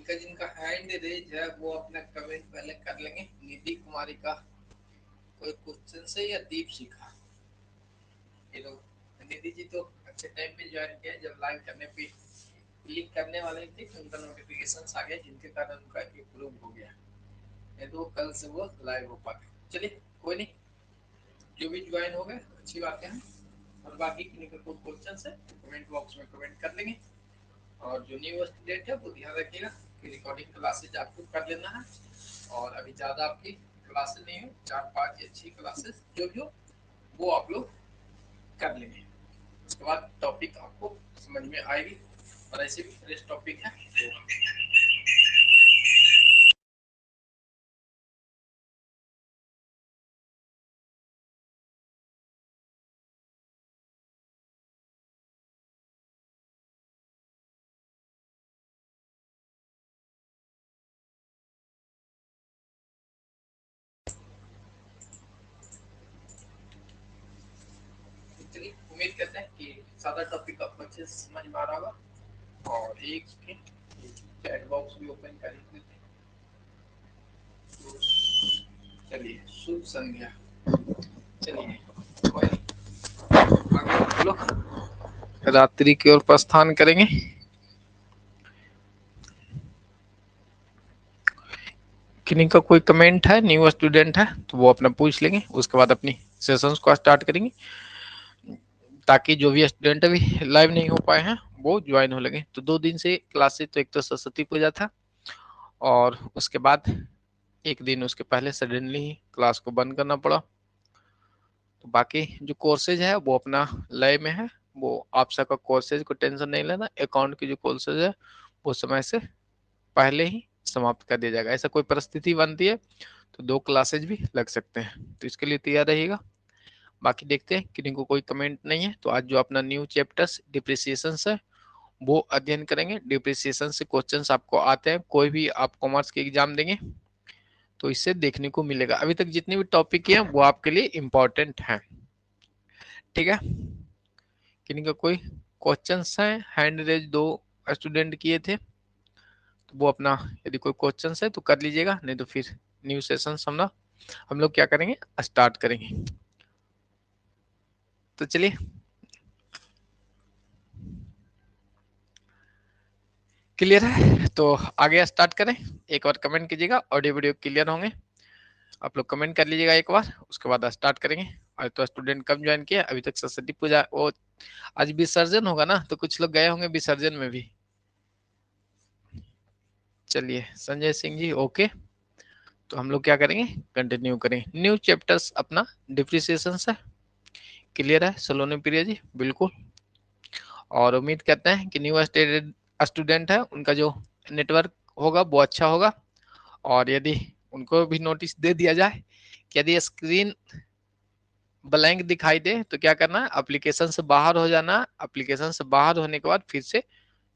जिनका जिनका hand raise है वो अपना कमेंट पहले कर लेंगे। निधि कुमारी का कोई क्वेश्चन से या दीप शिखा, ये लोग। निधि जी तो अच्छे टाइम पे ज्वाइन किया, जब लाइव करने पे क्लिक करने वाले थे तो उनका नोटिफिकेशन आ गया, जिनके कारण उनका अप्रूव हो गया, नहीं तो कल से वो लाइव हो पाते। चलिए कोई नहीं, जो भी ज्वाइन हो गए अच्छी बात है। और बाकी किन्हीं का कोई क्वेश्चन है कमेंट बॉक्स में कमेंट कर लेंगे। और जो न्यू स्टूडेंट है वो ध्यान रखिएगा कि रिकॉर्डिंग क्लासेज आपको कर लेना है। और अभी ज़्यादा आपकी क्लासेज नहीं हो, 4-5 अच्छी क्लासेस जो भी हो वो आप लोग कर लेंगे। उसके बाद टॉपिक आपको समझ में आएगी। और ऐसे भी फ्रेश टॉपिक है चलिए उम्मीद करते हैं कि सादा टॉपिक आपको अच्छे से समझ में आ रहा होगा। और एक चैट बॉक्स भी ओपन कर देते हैं। तो चलिए शुभ संध्या। चलिए कोई नहीं, आगे हम लोग रात्रि की ओर प्रस्थान करेंगे। किन्हीं का कोई कमेंट है, न्यू स्टूडेंट है तो वो अपना पूछ लेंगे, उसके बाद अपनी सेशंस को स्टार्ट करेंगे, ताकि जो भी स्टूडेंट अभी लाइव नहीं हो पाए हैं वो ज्वाइन हो लगे। तो 2 दिन से क्लासेस, तो एक तो सरस्वती पूजा था और उसके बाद एक दिन उसके पहले सडनली ही क्लास को बंद करना पड़ा। तो बाकी जो कोर्सेज है वो अपना लय में है, वो आप सबका कोर्सेज को टेंशन नहीं लेना। अकाउंट की जो कोर्सेज है वो समय से पहले ही समाप्त कर दिया जाएगा। ऐसा कोई परिस्थिति बनती है तो 2 क्लासेज भी लग सकते हैं, तो इसके लिए तैयार रहिएगा। बाकी देखते हैं किन्हीं को कोई कमेंट नहीं है तो आज जो अपना न्यू चैप्टर्स डिप्रिसिएशन है वो अध्ययन करेंगे। डिप्रिसिएशन से क्वेश्चंस आपको आते हैं, कोई भी आप कॉमर्स के एग्जाम देंगे तो इससे देखने को मिलेगा। अभी तक जितने भी टॉपिक हैं वो आपके लिए इम्पोर्टेंट हैं, ठीक है। किन्हीं का कोई क्वेश्चंस है? हैंड रेज 2 स्टूडेंट किए थे, तो वो अपना यदि कोई क्वेश्चंस है तो कर लीजिएगा, नहीं तो फिर न्यू सेशन हम लोग क्या करेंगे, स्टार्ट करेंगे। तो चलिए क्लियर है तो आगे स्टार्ट करें। एक बार कमेंट कीजिएगा, ऑडियो वीडियो क्लियर होंगे। आप लोग कमेंट कर लीजिएगा एक बार, उसके बाद स्टार्ट करेंगे। और तो स्टूडेंट कब ज्वाइन किया? अभी तक सरस्वती पूजा, वो आज विसर्जन होगा ना, तो कुछ लोग गए होंगे विसर्जन में भी। चलिए संजय सिंह जी ओके, तो हम लोग क्या करेंगे, कंटिन्यू करेंगे। न्यू चैप्टर्स अपना डिप्रिसिएशन है, क्लियर है सलोनी प्रिया जी? बिल्कुल। और उम्मीद करते हैं कि न्यू स्टूडेंट है उनका जो नेटवर्क होगा वो अच्छा होगा। और यदि उनको भी नोटिस दे दिया जाए कि यदि स्क्रीन ब्लैंक दिखाई दे तो क्या करना है, एप्लीकेशन से बाहर हो जाना। एप्लीकेशन से बाहर होने के बाद फिर से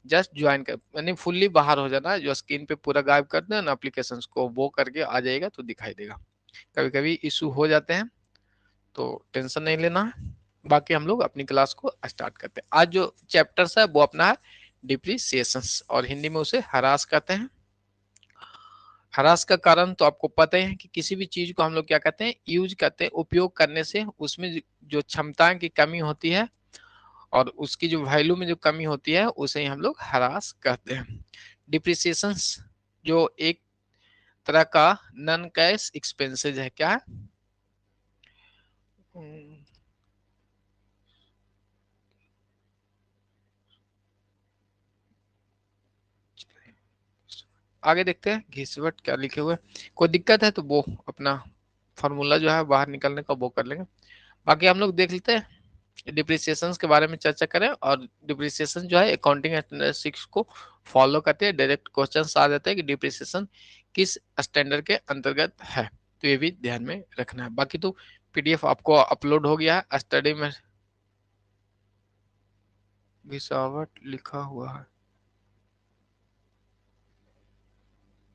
जस्ट ज्वाइन कर, यानी फुल्ली बाहर हो जाना है। जो स्क्रीन पे पूरा गायब कर दे ना एप्लीकेशन को, वो करके आ जाएगा तो दिखाई देगा। कभी कभी इशू हो जाते हैं तो टेंशन नहीं लेना है। बाकी हम लोग अपनी क्लास को स्टार्ट करते हैं। आज जो चैप्टर्स है वो अपना है डिप्रिसिएशन, और हिंदी में उसे हरास कहते हैं। हरास का कारण तो आपको पता ही है कि किसी भी चीज को हम लोग क्या कहते हैं, यूज करते हैं, उपयोग करने से उसमें जो क्षमता की कमी होती है और उसकी जो वैल्यू में जो कमी होती है उसे ही हम लोग हरास कहते हैं। डिप्रिसिएशन जो एक तरह का नॉन कैश एक्सपेंसेज है, क्या है? आगे देखते हैं घिसवट क्या लिखे हुए। कोई दिक्कत है तो वो अपना फॉर्मूला जो है बाहर निकलने का वो कर लेंगे। बाकी हम लोग देख लेते हैं डिप्रिसिएशन के बारे में चर्चा करें। और डिप्रिसिएशन जो है अकाउंटिंग स्टैंडर्ड 6 को फॉलो करते हैं। डायरेक्ट क्वेश्चन आ जाते हैं कि डिप्रिसिएशन किस स्टैंडर्ड के अंतर्गत है, तो ये भी ध्यान में रखना है। बाकी तो पीडीएफ आपको अपलोड हो गया है स्टडी में, घिसावट लिखा हुआ है।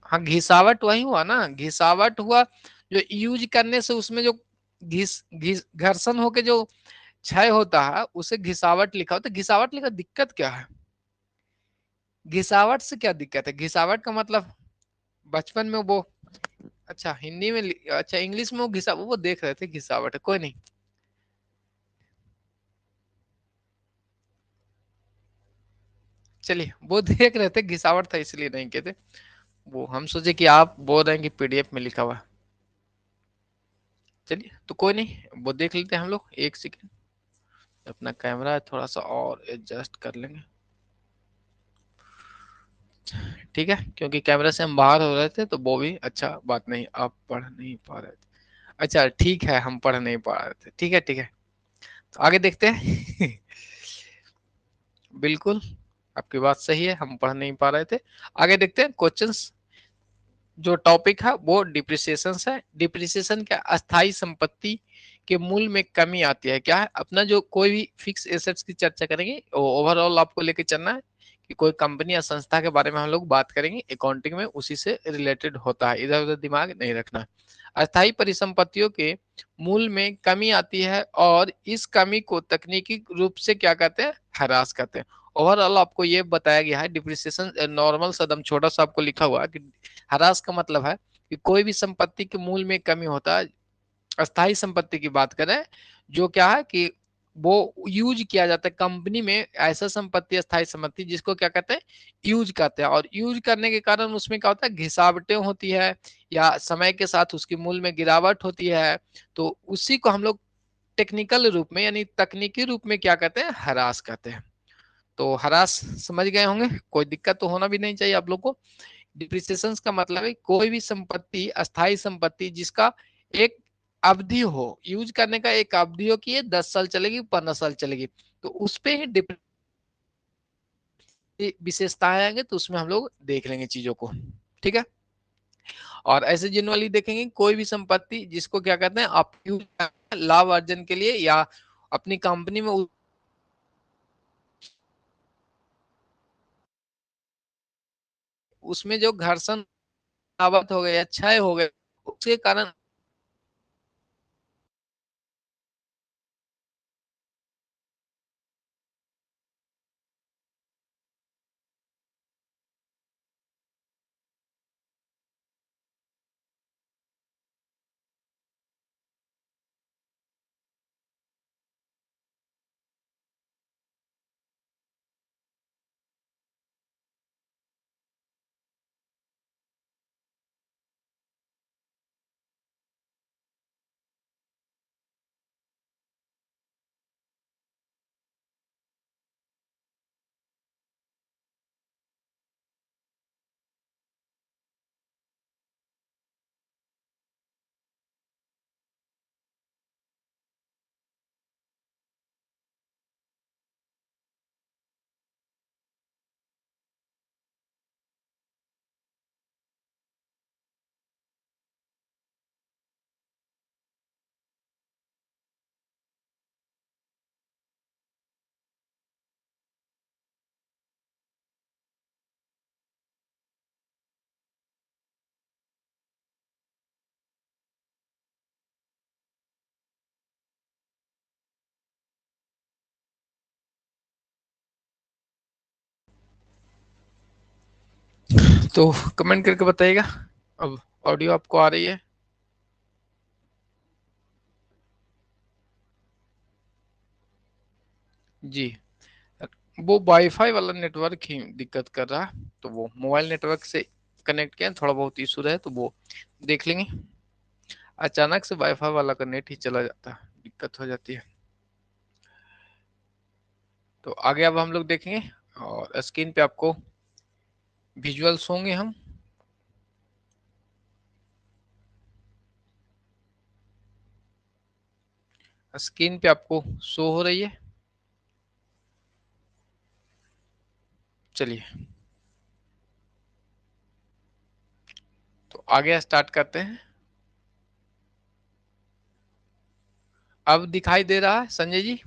हाँ घिसावट वही हुआ ना, घिसावट हुआ जो यूज करने से उसमें जो घिस घिस घर्षण होके जो क्षय होता है उसे घिसावट लिखा होता है। घिसावट लिखा, दिक्कत क्या है? घिसावट से क्या दिक्कत है? घिसावट का मतलब बचपन में वो, अच्छा हिंदी में अच्छा इंग्लिश में वो घिसा, वो देख रहे थे घिसावट है, कोई नहीं। चलिए वो देख रहे थे घिसावट था इसलिए नहीं कहते, वो हम सोचे कि आप बोल रहे हैं कि पीडीएफ में लिखा हुआ है। चलिए तो कोई नहीं, वो देख लेते हैं हम लोग, एक सेकेंड। अपना कैमरा थोड़ा सा और एडजस्ट कर लेंगे, ठीक है, क्योंकि कैमरा से हम बाहर हो रहे थे तो वो भी अच्छा बात नहीं, आप पढ़ नहीं पा रहे थे। अच्छा ठीक है, हम पढ़ नहीं पा रहे थे, ठीक है ठीक है। तो आगे देखते हैं। बिल्कुल, आपकी बात सही है, हम पढ़ नहीं पा रहे थे। आगे देखते हैं क्वेश्चंस। जो टॉपिक है वो डिप्रिसिएशन है। डिप्रिसिएशन क्या, अस्थाई संपत्ति के मूल्य में कमी आती है। क्या है, अपना जो कोई भी फिक्स एसेट्स की चर्चा करेंगे, ओवरऑल आपको लेके चलना है कि कोई कंपनी या संस्था के बारे में हम लोग बात करेंगे, अकाउंटिंग में उसी से रिलेटेड होता है, इधर उधर दिमाग नहीं रखना है। अस्थाई परिसंपत्तियों के मूल्य में कमी आती है और इस कमी को तकनीकी रूप से क्या कहते हैं, ह्रास कहते हैं। ओवरऑल आपको ये बताया गया है डिप्रिसिएशन, नॉर्मल सदम छोटा सा आपको लिखा हुआ है कि ह्रास का मतलब है कि कोई भी संपत्ति के मूल्य में कमी होता है। अस्थाई संपत्ति की बात करें, जो क्या है कि वो यूज किया जाता है कंपनी में, ऐसा संपत्ति अस्थाई संपत्ति जिसको क्या कहते हैं, यूज करते हैं, और यूज करने के कारण उसमें क्या होता है, घिसावटें होती है या समय के साथ उसकी मूल्य में गिरावट होती है। तो उसी को हम लोग टेक्निकल रूप में यानी तकनीकी रूप में क्या कहते हैं, ह्रास कहते हैं। तो ह्रास समझ गए होंगे, कोई दिक्कत तो होना भी नहीं चाहिए आप लोग को। डिप्रिसिएशन का मतलब है कोई भी संपत्ति, अस्थाई संपत्ति जिसका एक अवधि हो, यूज करने का एक अवधि हो कि ये 10 साल चलेगी, 15 साल चलेगी, तो उस पे ही विशेषताएं आएंगे, तो उसमें हम लोग देख लेंगे चीजों को, ठीक है। और ऐसे जनरली देखेंगे कोई भी संपत्ति जिसको क्या कहते हैं, आप यूज लाभ अर्जन के लिए या अपनी कंपनी में उसमें जो घर्षण आवत हो गए या क्षय हो गए, उसके कारण तो कमेंट करके बताइएगा। अब ऑडियो आपको आ रही है? जी, वो वाईफाई वाला नेटवर्क ही दिक्कत कर रहा है, तो वो मोबाइल नेटवर्क से कनेक्ट किया, थोड़ा बहुत इशू रहे तो वो देख लेंगे। अचानक से वाईफाई वाला का नेट ही चला जाता है, दिक्कत हो जाती है। तो आगे अब हम लोग देखेंगे, और स्क्रीन पे आपको विजुअल्स होंगे, हम स्क्रीन पे आपको शो हो रही है। चलिए तो आगे स्टार्ट करते हैं। अब दिखाई दे रहा है संजय जी?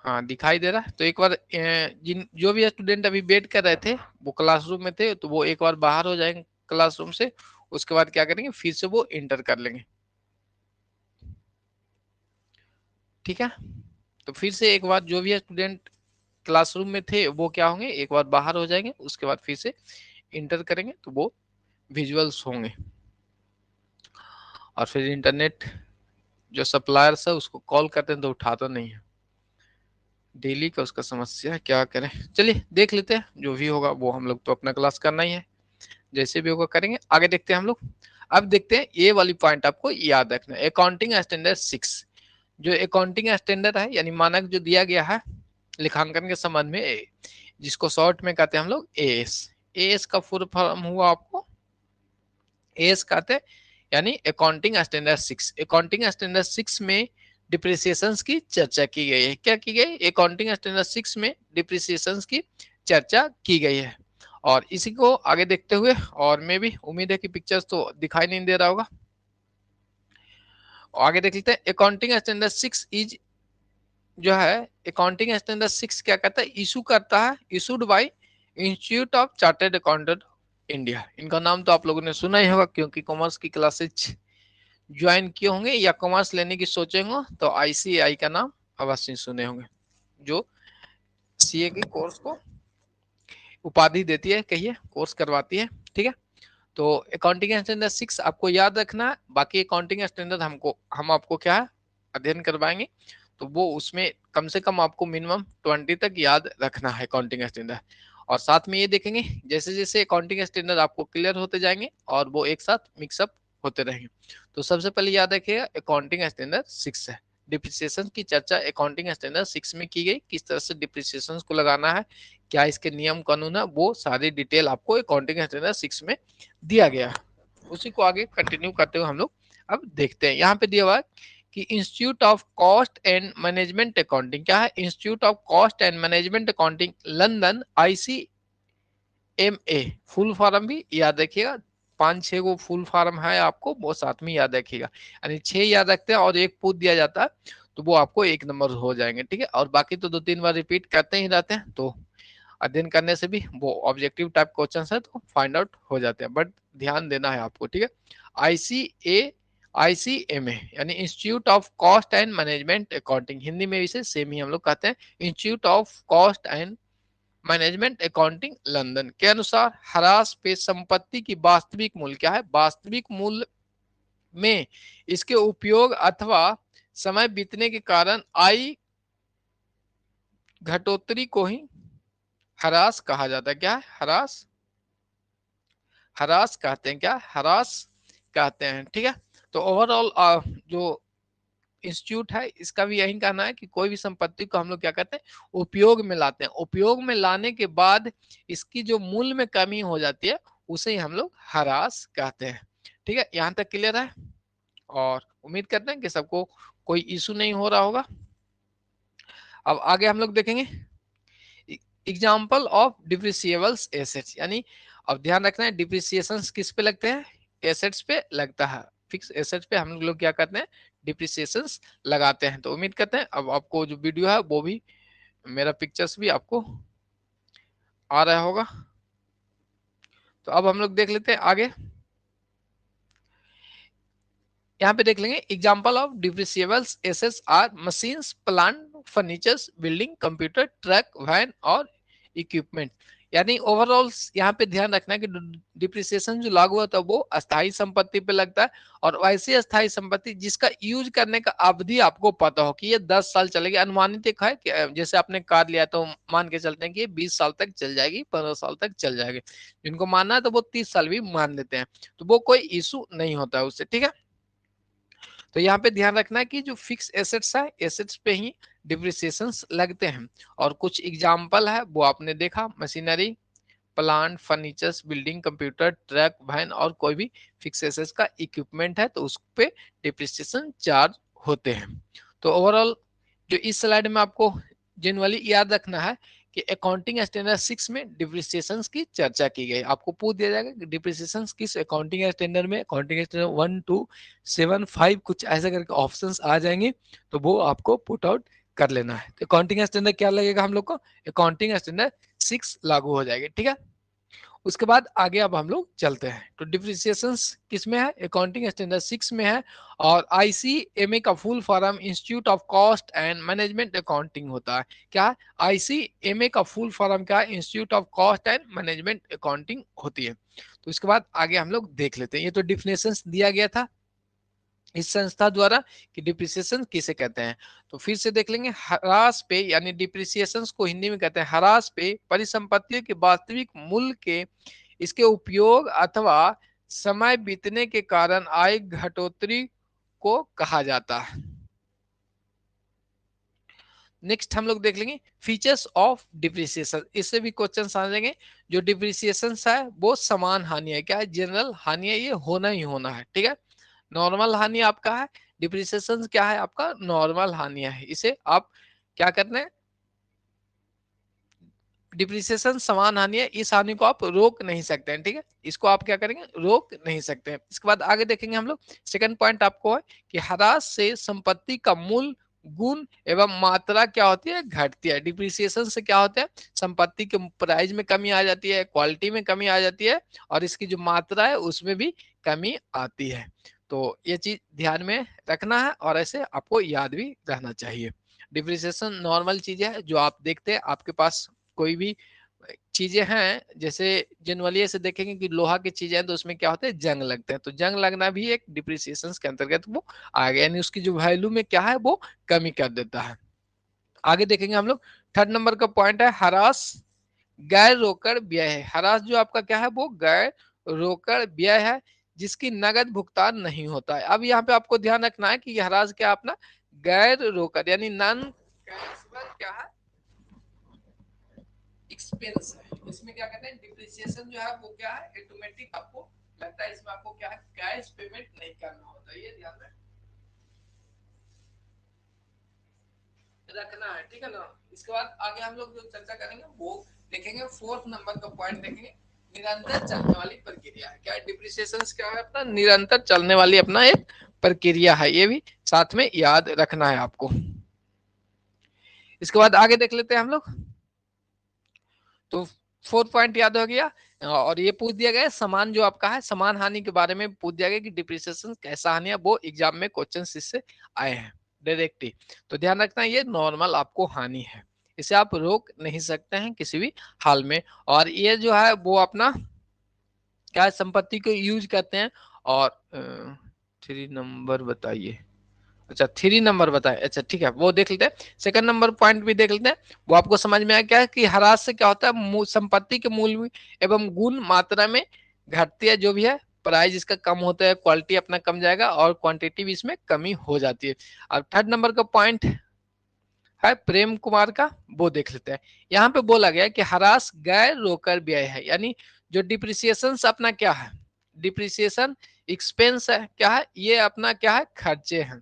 हाँ दिखाई दे रहा है, तो एक बार जिन जो भी स्टूडेंट अभी वेट कर रहे थे, वो क्लासरूम में थे, तो वो एक बार बाहर हो जाएंगे क्लासरूम से, उसके बाद क्या करेंगे, फिर से वो इंटर कर लेंगे, ठीक है। तो फिर से एक बार जो भी स्टूडेंट क्लासरूम में थे वो क्या होंगे, एक बार बाहर हो जाएंगे, उसके बाद फिर से इंटर करेंगे तो वो विजुअल्स होंगे। और फिर इंटरनेट जो सप्लायर्स है उसको कॉल करते हैं तो उठाता नहीं है, डेली का उसका समस्या है, क्या करें। चलिए देख लेते हैं, जो भी होगा वो हम लोग तो अपना क्लास करना ही है, जैसे भी होगा करेंगे। आगे देखते हैं हम लोग। अब देखते हैं ये वाली पॉइंट आपको याद रखना है, अकाउंटिंग स्टैंडर्ड 6। जो अकाउंटिंग स्टैंडर्ड है यानी मानक जो दिया गया है लेखांकन के संबंध में, जिसको शॉर्ट में कहते हैं हम लोग एएस। एएस का फुल फॉर्म हुआ आपको, एएस कहते हैं यानी अकाउंटिंग स्टैंडर्ड 6। अकाउंटिंग स्टैंडर्ड 6 में डिप्रिसिएशंस की चर्चा की गई है। क्या की गई, अकाउंटिंग स्टैंडर्ड 6 में डिप्रिसिएशंस की चर्चा की गई है। और इसी को आगे देखते हुए, और मैं भी उम्मीद है कि पिक्चर्स तो दिखाई नहीं दे रहा होगा, आगे देख लेते हैं। अकाउंटिंग स्टैंडर्ड 6 इज जो है, अकाउंटिंग स्टैंडर्ड 6 क्या कहता है, इशू करता है, issued by institute of chartered accountant India. इनका नाम तो आप लोगों ने सुना ही होगा, क्योंकि कॉमर्स की क्लासेज ज्वाइन किए होंगे या कॉमर्स लेने की सोचेंगे तो आईसीएआई का नाम अवश्य सुने होंगे, जो सीए की कोर्स को उपाधि देती है, कहिए कोर्स करवाती है, ठीक है। तो अकाउंटिंग स्टैंडर्ड 6 आपको याद रखना है। बाकी अकाउंटिंग स्टैंडर्ड हम आपको क्या है अध्ययन करवाएंगे, तो वो उसमें कम से कम आपको मिनिमम 20 तक याद रखना है अकाउंटिंग स्टैंडर्ड। और साथ में ये देखेंगे जैसे जैसे अकाउंटिंग स्टैंडर्ड आपको क्लियर होते जाएंगे और वो एक साथ मिक्सअप होते रहेंगे। तो सबसे पहले याद रखिएगा अकाउंटिंग स्टैंडर्ड 6 है। डिप्रिसिएशन की चर्चा अकाउंटिंग स्टैंडर्ड 6 में की गई, किस तरह से डिप्रिसिएशन को लगाना है, क्या इसके नियम कानून है, वो सारी डिटेल आपको अकाउंटिंग स्टैंडर्ड 6 में दिया गया है। उसी को आगे कंटिन्यू करते हुए हम लोग अब देखते हैं। यहाँ पे दिया हुआ है कि institute of cost and management accounting, क्या है, institute of cost and management accounting London, ICMA। Full form भी याद रखिएगा, 5-6 को फुल फॉर्म है आपको, वो साथ में याद रखिएगा, यानी 6 याद रखते हैं और एक पूछ दिया जाता है तो वो आपको 1 नंबर हो जाएंगे, ठीक है। और बाकी तो 2-3 बार रिपीट करते ही रहते हैं, तो अध्ययन करने से भी वो ऑब्जेक्टिव टाइप क्वेश्चन है तो फाइंड आउट हो जाते हैं, बट ध्यान देना है आपको, ठीक है। ICMA यानी institute of cost and management accounting, Hindi में इसे सेम ही हम लोग कहते हैं, institute of cost and management accounting London के अनुसार ह्रास पे संपत्ति की वास्तविक मूल्य, क्या है, वास्तविक मूल्य में इसके उपयोग अथवा समय बीतने के कारण आई घटोतरी को ही ह्रास कहा जाता है। क्या है, ह्रास, ह्रास कहते हैं, क्या ह्रास कहते हैं, ठीक है। तो ओवरऑल जो इंस्टीट्यूट है इसका भी यही कहना है कि कोई भी संपत्ति को हम लोग क्या कहते हैं, उपयोग में लाते हैं, उपयोग में लाने के बाद इसकी जो मूल्य में कमी हो जाती है उसे ही हम लोग ह्रास कहते हैं, ठीक है। यहाँ तक क्लियर है और उम्मीद करते हैं कि सबको कोई इशू नहीं हो रहा होगा। अब आगे हम लोग देखेंगे एग्जाम्पल ऑफ डिप्रिसिएबल्स एसेट्स, यानी अब ध्यान रखना है डिप्रिसिएशन किस पे लगते हैं, एसेट्स पे लगता है, फिक्स एसेट्स पे हम लोग क्या करते हैं, डिप्रिसिएशन लगाते हैं। तो उम्मीद करते हैं अब आपको जो वीडियो है वो भी, मेरा पिक्चर्स भी आपको आ रहा होगा। तो अब हम लोग देख लेते हैं आगे, यहाँ पे देख लेंगे example of depreciables assets are machines, plant, furnitures, building, computer, truck, van और इक्विपमेंट। यानी ओवरऑल यहाँ पे ध्यान रखना है कि डिप्रिसिएशन जो लागू होता है वो अस्थायी संपत्ति पे लगता है, और वैसी अस्थायी संपत्ति जिसका यूज करने का अवधि आपको पता हो कि ये 10 साल चलेगी, अनुमानित एक है कि जैसे आपने कार लिया तो मान के चलते हैं कि 20 साल तक चल जाएगी, 15 साल तक चल जाएगी, जिनको मानना है तो वो 30 साल भी मान लेते हैं, तो वो कोई इशू नहीं होता है उससे, ठीक है। तो यहाँ पे ध्यान रखना है कि जो फिक्स एसेट्स है, एसेट्स पे ही डिप्रिसिएशन लगते हैं, और कुछ एग्जाम्पल है वो आपने देखा, machinery, plant, furnitures, building, computer, truck, van और कोई भी फिक्स एसेट्स का इक्विपमेंट है तो उस पे डिप्रिसिएशन चार्ज होते हैं। तो ओवरऑल जो इस स्लाइड में आपको जनरली याद रखना है कि अकाउंटिंग स्टैंडर्ड 6 में डिप्रिसिएशन की चर्चा की गई, आपको पूछ दिया जाएगा कि डिप्रिसिएशन किस अकाउंटिंग स्टैंडर्ड में, अकाउंटिंग स्टैंडर्ड 1, 2, 7, 5 कुछ ऐसे करके ऑप्शंस आ जाएंगे, तो वो आपको पुट आउट कर लेना है। तो अकाउंटिंग स्टैंडर्ड क्या लगेगा हम लोग को, अकाउंटिंग स्टैंडर्ड 6 लागू हो जाएगी, ठीक है। उसके बाद आगे अब हम लोग चलते हैं। तो डिप्रिसिएशन किस में है, अकाउंटिंग स्टैंडर्ड 6 में है, और आईसीएमए का full form institute of cost and management accounting होता है। क्या आईसीएमए का फुल फॉर्म क्या है, institute of cost and management accounting होती है। तो इसके बाद आगे हम लोग देख लेते हैं। ये तो डिफिनेशन दिया गया था इस संस्था द्वारा कि डिप्रिसिएशन किसे कहते हैं। तो फिर से देख लेंगे, ह्रास पे यानी डिप्रिसिएशन को हिंदी में कहते हैं ह्रास पे परिसंपत्तियों के वास्तविक मूल्य के इसके उपयोग अथवा समय बीतने के कारण आय घटोतरी को कहा जाता है। नेक्स्ट हम लोग देख लेंगे फीचर्स ऑफ डिप्रिसिएशन। इससे भी क्वेश्चन आ जाएंगे। जो डिप्रिसिएशन है वो समान हानि है, क्या है, जनरल हानि है, ये होना ही होना है, ठीक है। नॉर्मल हानि आपका है, डिप्रिसिएशन क्या है आपका, नॉर्मल हानि है। इसे आप क्या करना है, डिप्रिसिएशन समान हानि है, इस हानि को आप रोक नहीं सकते हैं, ठीक है। इसको आप क्या करेंगे, रोक नहीं सकते हैं। इसके बाद आगे देखेंगे हम लोग। सेकंड पॉइंट आपको है कि ह्रास से संपत्ति का मूल गुण एवं मात्रा क्या होती है, घटती है। डिप्रिसिएशन से क्या होता है, संपत्ति के प्राइस में कमी आ जाती है, क्वालिटी में कमी आ जाती है, और इसकी जो मात्रा है उसमें भी कमी आती है। तो ये चीज ध्यान में रखना है और ऐसे आपको याद भी रहना चाहिए। डिप्रिसिएशन नॉर्मल चीज है जो आप देखते हैं, आपके पास कोई भी चीजें हैं, जैसे जनरली से देखेंगे कि लोहा की चीजें हैं तो उसमें क्या होता है, जंग लगते हैं, तो जंग लगना भी एक डिप्रिसिएशन के अंतर्गत वो आ गया, यानी उसकी जो वैल्यू में क्या है वो कमी कर देता है। आगे देखेंगे हम लोग। थर्ड नंबर का पॉइंट है ह्रास गैर रोकड़ व्यय है। ह्रास जो आपका क्या है, वो गैर रोकड़ व्यय है जिसकी नगद भुगतान नहीं होता है। अब यहाँ पे आपको ध्यान रखना है कि ह्रास क्या अपना गैर रोकड़ यानी नॉन कैशबल क्या है, एक्सपेंस है। इसमें क्या कहते हैं, डिप्रिसिएशन जो है वो क्या है, ऑटोमेटिक आपको लगता है, इसमें आपको क्या है, कैश पेमेंट नहीं करना होता, ये ध्यान रखना है, ठीक है ना। इसके बाद आगे हम लोग जो चर्चा करेंगे वो देखेंगे, फोर्थ नंबर का पॉइंट देखेंगे, निरंतर चलने वाली प्रक्रिया है। क्या डिप्रिसिएशन क्या है, अपना निरंतर चलने वाली अपना एक प्रक्रिया है, ये भी साथ में याद रखना है आपको। इसके बाद आगे देख लेते हैं हम लोग। तो फोर्थ पॉइंट याद हो गया, और ये पूछ दिया गया समान जो आपका है, समान हानि के बारे में पूछ दिया गया कि डिप्रिसिएशन कैसा हानि है, वो एग्जाम में क्वेश्चन इससे आए हैं डायरेक्टली। तो ध्यान रखना ये नॉर्मल आपको हानि है, इसे आप रोक नहीं सकते हैं किसी भी हाल में। और ये जो है वो अपना क्या संपत्ति को यूज करते हैं। और 3 नंबर बताइए, अच्छा 3 नंबर बताए, अच्छा ठीक है वो देख लेते हैं। सेकंड नंबर पॉइंट भी देख लेते हैं, वो आपको समझ में आया क्या है कि ह्रास से क्या होता है, संपत्ति के मूल्य एवं गुण मात्रा में घटती है, जो भी है प्राइस इसका कम होता है, क्वालिटी अपना कम जाएगा और क्वांटिटी भी इसमें कमी हो जाती है। अब थर्ड नंबर का पॉइंट है प्रेम कुमार का, वो देख लेते हैं। यहाँ पे बोला गया कि ह्रास गैर रोकड़ व्यय है, यानी जो डिप्रिसिएशन अपना क्या है, डिप्रिसिएशन एक्सपेंस है, क्या है ये अपना क्या है, खर्चे हैं,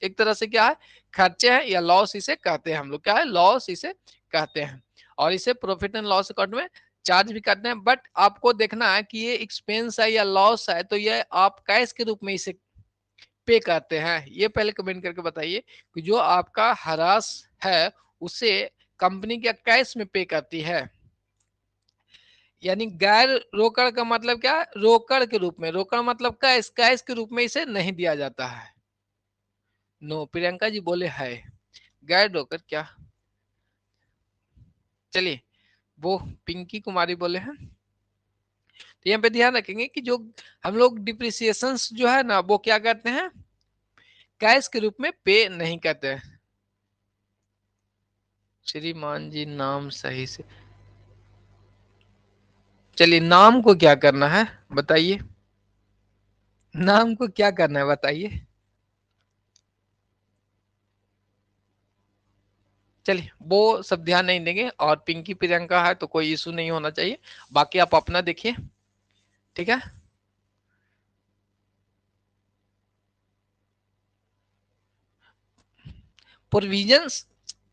एक तरह से क्या है खर्चे हैं, या लॉस इसे कहते हैं हम लोग, क्या है लॉस इसे कहते हैं। और इसे प्रॉफिट एंड लॉस अकाउंट में चार्ज भी करते हैं। बट आपको देखना है कि ये एक्सपेंस है या लॉस है, तो ये आप कैश के रूप में इसे पे करते हैं, ये पहले कमेंट करके बताइए कि जो आपका ह्रास है उसे कंपनी क्या कैश में पे करती है। यानी गैर रोकड़ का मतलब क्या है, रोकड़ के रूप में, रोकड़ मतलब कैश, कैश के रूप में इसे नहीं दिया जाता है। नो, प्रियंका जी बोले है गैर रोकड़ क्या, चलिए वो पिंकी कुमारी बोले हैं। तो यहाँ पे ध्यान रखेंगे कि जो हम लोग डिप्रिसिएशन जो है ना वो क्या करते हैं, कैश के रूप में पे नहीं करते हैं। श्रीमान जी नाम सही से, चलिए नाम को क्या करना है बताइए, नाम को क्या करना है बताइए। चलिए वो सब ध्यान नहीं देंगे, और पिंकी प्रियंका है तो कोई इशू नहीं होना चाहिए, बाकी आप अपना देखिए, ठीक है। प्रोविजंस,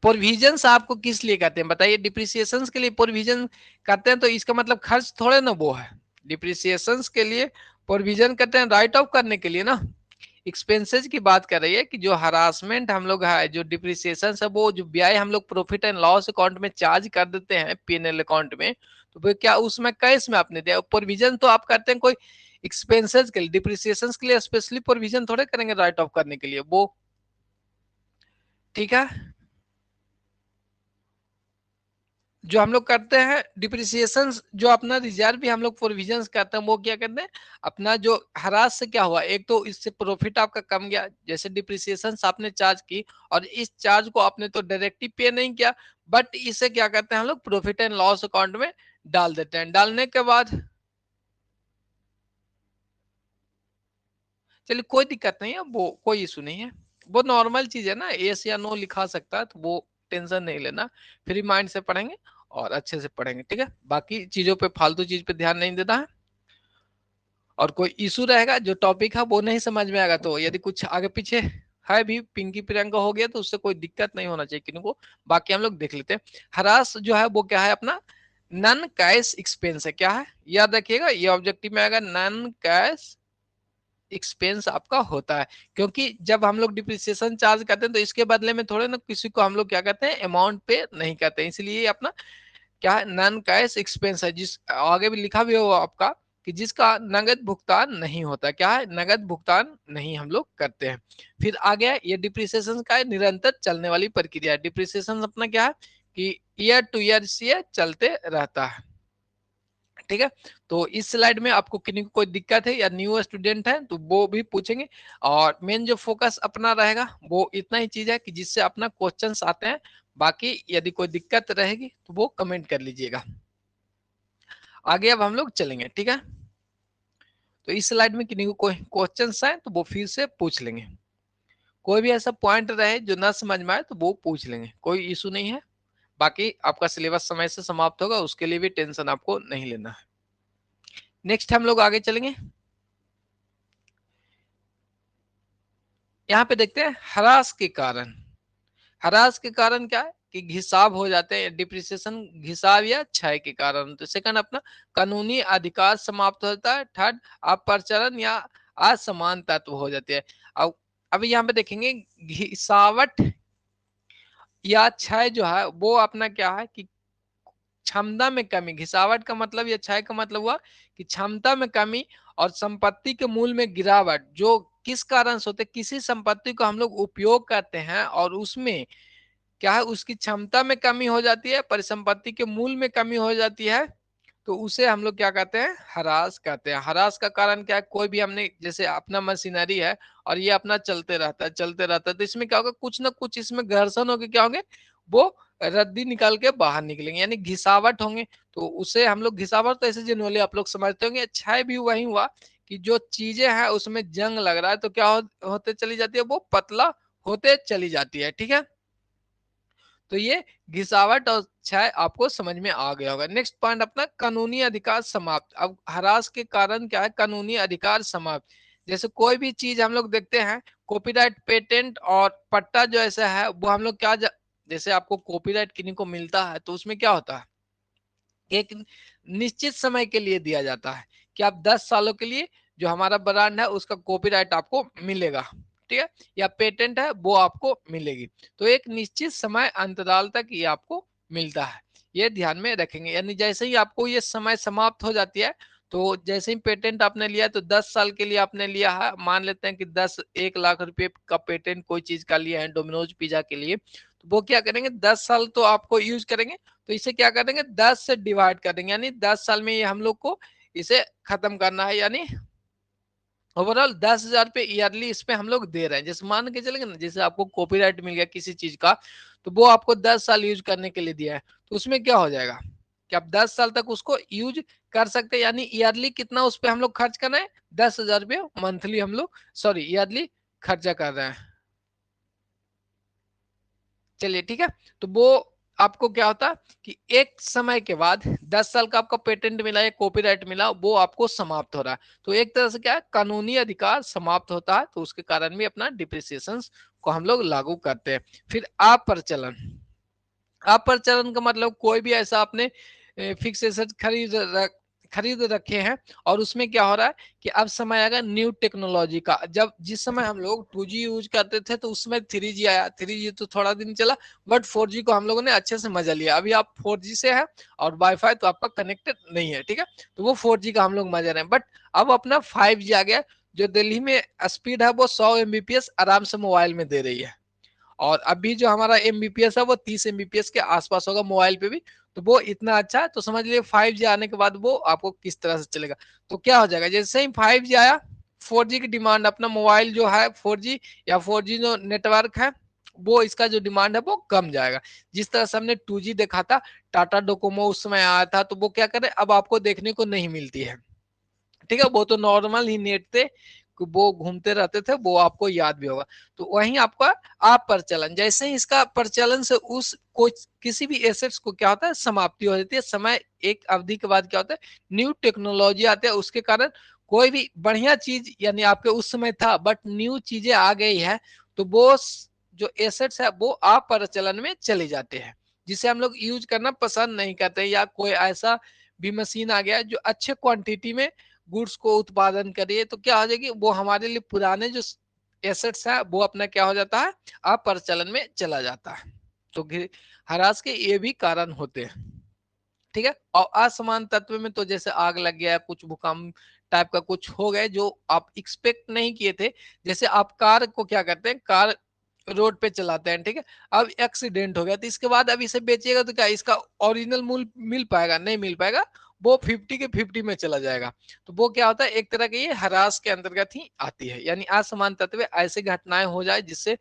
प्रोविजंस आपको किस लिए कहते हैं बताइए, डिप्रिसिएशन के लिए प्रोविजन करते हैं, तो इसका मतलब खर्च थोड़े ना वो है। डिप्रिसिएशन के लिए प्रोविजन करते हैं राइट ऑफ करने के लिए ना, एक्सपेंसेस की बात कर रही है कि जो हरासमेंट हम लोग है, जो डिप्रिसिएशन है, वो जो व्यय हम लोग प्रॉफिट एंड लॉस अकाउंट में चार्ज कर देते हैं पीएनएल अकाउंट में, तो फिर क्या उसमें कैश में आपने दिया प्रोविजन तो आप करते हैं कोई एक्सपेंसेस के लिए, डिप्रिसिएशन के लिए स्पेशली प्रोविजन थोड़े करेंगे राइट ऑफ करने के लिए वो। ठीक है, जो हम लोग करते हैं डिप्रिसिएशन, जो अपना रिजर्व भी हम लोग प्रोविजंस करते हैं, वो क्या करते हैं अपना जो हरास से क्या हुआ, एक तो इससे प्रॉफिट आपका कम गया, जैसे डिप्रिसिएशन आपने चार्ज की और इस चार्ज को आपने तो डायरेक्टली पे नहीं किया, बट इसे क्या करते हैं हम लोग प्रॉफिट एंड लॉस अकाउंट में डाल देते हैं। डालने के बाद चलिए कोई दिक्कत नहीं है, वो कोई इशू नहीं है, वो नॉर्मल चीज है ना, यस या नो लिखा सकता है, तो वो टेंशन नहीं लेना, फ्री माइंड से पढ़ेंगे और अच्छे से पढ़ेंगे। ठीक है, बाकी चीजों पे फालतू चीज पे ध्यान नहीं देना है। और कोई इशू रहेगा, जो टॉपिक है वो नहीं समझ में आएगा, तो यदि कुछ आगे पीछे है भी पिंकी प्रियंका हो गया तो उससे कोई दिक्कत नहीं होना चाहिए किसी को। बाकी हम लोग देख लेते हैं। हरास जो है वो क्या है अपना नन कैश एक्सपेंस है, क्या है याद रखिएगा, ये ऑब्जेक्टिव में आएगा, नन कैश एक्सपेंस आपका होता है। क्योंकि जब हम लोग डिप्रिसिएशन चार्ज करते हैं तो इसके बदले में थोड़े ना किसी को हम लोग क्या कहते हैं अमाउंट पे नहीं करते हैं, इसलिए अपना क्या है नॉन कैश एक्सपेंस है, जिस आगे भी लिखा भी हो आपका कि जिसका नगद भुगतान नहीं होता, क्या है नगद भुगतान नहीं हम लोग करते हैं। फिर आ गया ये डिप्रिसिएशन का निरंतर चलने वाली प्रक्रिया है। डिप्रिसिएशन अपना क्या है कि ईयर टू ईयर से चलते रहता है। ठीक है, तो इस स्लाइड में आपको किन्हीं को कोई दिक्कत है या न्यू स्टूडेंट है तो वो भी पूछेंगे, और मेन जो फोकस अपना रहेगा वो इतना ही चीज है कि जिससे अपना क्वेश्चंस आते हैं। बाकी यदि कोई दिक्कत रहेगी तो वो कमेंट कर लीजिएगा। आगे अब हम लोग चलेंगे। ठीक है, तो इस स्लाइड में किन्हीं को कोई क्वेश्चंस आए तो वो फिर से पूछ लेंगे, कोई भी ऐसा पॉइंट रहे जो ना समझ में आए तो वो पूछ लेंगे, कोई इशू नहीं है। बाकी आपका सिलेबस समय से समाप्त होगा, उसके लिए भी टेंशन आपको नहीं लेना है। नेक्स्ट हम लोग आगे चलेंगे, यहाँ पे देखते हैं हरास के कारण। हरास के कारण क्या है कि घिसाव हो जाते हैं, डिप्रिसिएशन घिसाव या क्षय के कारण। तो सेकंड अपना कानूनी अधिकार समाप्त होता है। थर्ड अपरचरण या असमान तत्व हो जाते हैं। अब अभी यहाँ पे देखेंगे घिसावट या क्षय जो है वो अपना क्या है कि क्षमता में कमी, घिसावट का मतलब या क्षय का मतलब हुआ कि क्षमता में कमी और संपत्ति के मूल्य में गिरावट, जो किस कारण से होते, किसी संपत्ति को हम लोग उपयोग करते हैं और उसमें क्या है उसकी क्षमता में कमी हो जाती है, परिसंपत्ति के मूल्य में कमी हो जाती है, तो उसे हम लोग क्या कहते हैं हरास कहते हैं। हरास का कारण क्या है, कोई भी हमने जैसे अपना मशीनरी है और ये अपना चलते रहता है चलते रहता है, तो इसमें क्या होगा कुछ ना कुछ इसमें घर्षण होकर क्या होंगे वो रद्दी निकाल के बाहर निकलेंगे, यानी घिसावट होंगे। तो उसे हम लोग घिसावट तो ऐसे जनरली आप लोग समझते होंगे। अच्छा भी वही हुआ कि जो चीजें हैं उसमें जंग लग रहा है तो क्या होते चली जाती है, वो पतला होते चली जाती है। ठीक है, तो ये घिसावट और क्षय आपको समझ में आ गया होगा। नेक्स्ट पॉइंट अपना कानूनी अधिकार समाप्त। अब हरास के कारण क्या है कानूनी अधिकार समाप्त। जैसे कोई भी चीज हम लोग देखते हैं, कॉपीराइट पेटेंट और पट्टा जो ऐसा है वो हम लोग क्या जैसे आपको कॉपीराइट किन्हीं को मिलता है तो उसमें क्या होता है एक निश्चित समय के लिए दिया जाता है कि आप 10 सालों के लिए जो हमारा ब्रांड है उसका कॉपीराइट आपको मिलेगा। ठीक है, या पेटेंट है वो आपको मिलेगी, तो एक निश्चित समय अंतराल तक ये आपको मिलता है, ये ध्यान में रखेंगे। यानी जैसे ही आपको ये समय समाप्त हो जाती है, तो जैसे ही पेटेंट आपने लिया तो 10 साल के लिए आपने लिया है, मान लेते हैं कि 1 लाख रुपए का पेटेंट कोई चीज का लिया है डोमिनोज पिज्जा के लिए, तो वो क्या करेंगे 10 साल तो आपको यूज करेंगे, तो इसे क्या करेंगे 10 से डिवाइड कर देंगे, यानी 10 साल में ये हम लोग को इसे खत्म करना है, यानी ओवरऑल 10,000 रुपये ईयरली इस पे हम लोग दे रहे हैं। जैसे मान के चलेंगे ना, जैसे आपको कॉपीराइट मिल गया किसी चीज का, तो वो आपको 10 साल यूज करने के लिए दिया है, तो उसमें क्या हो जाएगा कि आप 10 साल तक उसको यूज कर सकते हैं, यानी ईयरली कितना उस पर हम लोग खर्च कर रहे हैं 10,000 रुपये मंथली हम लोग सॉरी ईयरली खर्चा कर रहे हैं। चलिए ठीक है, तो वो आपको क्या होता कि एक समय के बाद 10 साल का आपका पेटेंट मिला या कॉपीराइट मिला वो आपको समाप्त हो रहा है, तो एक तरह से क्या है कानूनी अधिकार समाप्त होता है, तो उसके कारण भी अपना डिप्रिसिएशन को हम लोग लागू करते हैं। फिर अप्रचलन। अप्रचलन का मतलब कोई भी ऐसा आपने फिक्स एसेट खरीद रखे हैं, और उसमें क्या हो रहा है कि अब समय आएगा न्यू टेक्नोलॉजी का। जब जिस समय हम लोग 2G यूज करते थे तो उसमें 3G आया, 3G तो थोड़ा दिन चला, बट 4G को हम लोगों ने अच्छे से मजा लिया। अभी आप 4G से है और वाईफाई तो आपका कनेक्टेड नहीं है, ठीक है, तो वो 4G का हम लोग मजा रहे हैं। बट अब अपना 5G आ गया, जो दिल्ली में स्पीड है वो 100 Mbps आराम से मोबाइल में दे रही है। और अभी जो हमारा एमबीपीएस है वो 30 Mbps के आसपास होगा मोबाइल पे भी, तो वो इतना अच्छा है। तो समझ लीजिए 5G आने के बाद वो आपको किस तरह से चलेगा। तो क्या हो जाएगा, जैसे ही 5G आया, 4G की डिमांड, अपना मोबाइल जो है 4G या 4G जो नेटवर्क है वो, इसका जो डिमांड है वो कम जाएगा। जिस तरह से हमने 2G देखा था, टाटा डोकोमो उस समय आया था, तो वो क्या करे, अब आपको देखने को नहीं मिलती है, ठीक है, वो तो नॉर्मल ही नेट थे, वो घूमते रहते थे, वो आपको याद भी होगा। तो वहीं आपका आप प्रचलन, जैसे ही इसका प्रचलन से उस कोई किसी भी एसेट्स को क्या होता है, समाप्ति हो जाती है। समय एक अवधि के बाद क्या होता है, न्यू टेक्नोलॉजी आते हैं, उसके कारण कोई भी बढ़िया चीज यानी आपके उस समय था बट न्यू चीजें आ गई है, तो वो जो एसेट्स है वो आप प्रचलन में चले जाते हैं, जिसे हम लोग यूज करना पसंद नहीं करते। या कोई ऐसा भी मशीन आ गया है जो अच्छे क्वांटिटी में गुड्स को उत्पादन करिए, तो क्या हो जाएगी, वो हमारे लिए पुराने जो एसेट्स है वो अपना क्या हो जाता है, अप्रचलन में चला जाता है। तो ह्रास के ये भी कारण होते हैं, ठीक है। और असमान तत्व में तो जैसे आग लग गया, कुछ भूकंप टाइप का कुछ हो गए जो आप एक्सपेक्ट नहीं किए थे। जैसे आप कार को क्या करते हैं, कार रोड पे चलाते हैं, ठीक है, अब एक्सीडेंट हो गया, तो इसके बाद अब इसे बेचिएगा तो क्या इसका ओरिजिनल मूल्य मिल पाएगा, नहीं मिल पाएगा, वो 50 के 50 में चला जाएगा। तो वो क्या होता है, एक तरह की ये ह्रास के अंतर्गत ही आती है, यानी असमान तत्व ऐसी घटनाएं हो जाए जिससे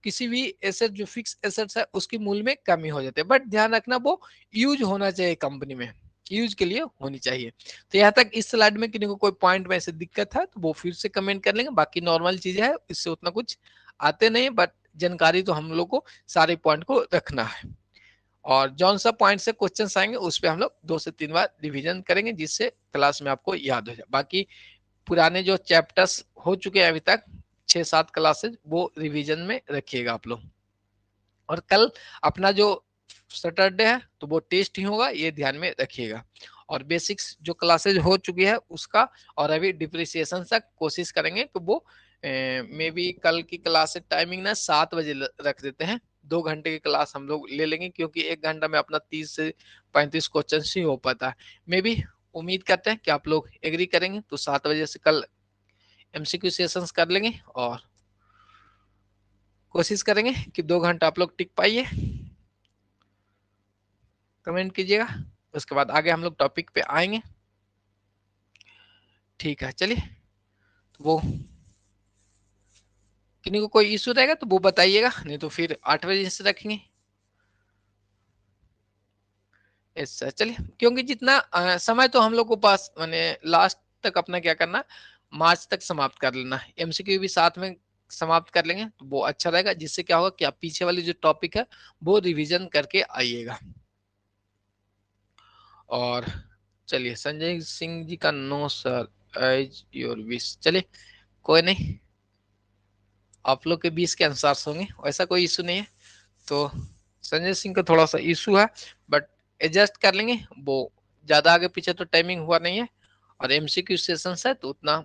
किसी भी एसेट जो फिक्स एसेट्स है उसकी मूल्य में कमी हो जाती है। बट ध्यान रखना वो यूज होना चाहिए, कंपनी में यूज के लिए होनी चाहिए। तो यहाँ तक इस स्लाइड में किसी को कोई पॉइंट में ऐसे दिक्कत है तो वो फिर से कमेंट कर लेंगे, बाकी नॉर्मल चीजें है, इससे उतना कुछ आते नहीं, बट जानकारी तो हम लोग को सारे पॉइंट को रखना है। और जौन सा पॉइंट से क्वेश्चन आएंगे उस पर हम लोग 2 से 3 बार रिविजन करेंगे, जिससे क्लास में आपको याद हो जाए। बाकी पुराने जो चैप्टर्स हो चुके हैं अभी तक 6-7 क्लासेज, वो रिवीजन में रखिएगा आप लोग। और कल अपना जो सैटरडे है तो वो टेस्ट ही होगा, ये ध्यान में रखिएगा। और बेसिक्स जो क्लासेज हो चुकी है उसका, और अभी डिप्रिसिएशन तक कोशिश करेंगे कि वो मे बी कल की क्लास टाइमिंग ना 7 बजे रख देते हैं। 2 घंटे की क्लास हम लोग ले लेंगे, क्योंकि 1 घंटा में अपना 30 से 35 क्वेश्चन ही हो पाता है। मे बी उम्मीद करते हैं कि आप लोग एग्री करेंगे, तो 7 बजे से कल एमसीक्यू सेशंस कर लेंगे, और कोशिश करेंगे कि 2 घंटा आप लोग टिक पाइए। कमेंट कीजिएगा, उसके बाद आगे हम लोग टॉपिक पे आएंगे। ठीक है, चलिए, वो किन्हीं को कोई इशू रहेगा तो वो बताइएगा, नहीं तो फिर 8 बजे से रखेंगे ऐसा। चलिए, क्योंकि जितना समय तो हम लोग को पास मैंने लास्ट तक अपना क्या करना, मार्च तक समाप्त कर लेना, एमसीक्यू भी साथ में समाप्त कर लेंगे तो वो अच्छा रहेगा, जिससे क्या होगा कि आप पीछे वाली जो टॉपिक है वो रिवीजन करके आइएगा। और चलिए, संजय सिंह जी का no sir, as your wish. चलिए, कोई नहीं, आप लोग के 20 के अनुसार होंगे, वैसा कोई इशू नहीं है। तो संजय सिंह का थोड़ा सा इशू है, बट एडजस्ट कर लेंगे, वो ज्यादा आगे पीछे तो टाइमिंग हुआ नहीं है। और एमसीक्यू सेशन है तो उतना,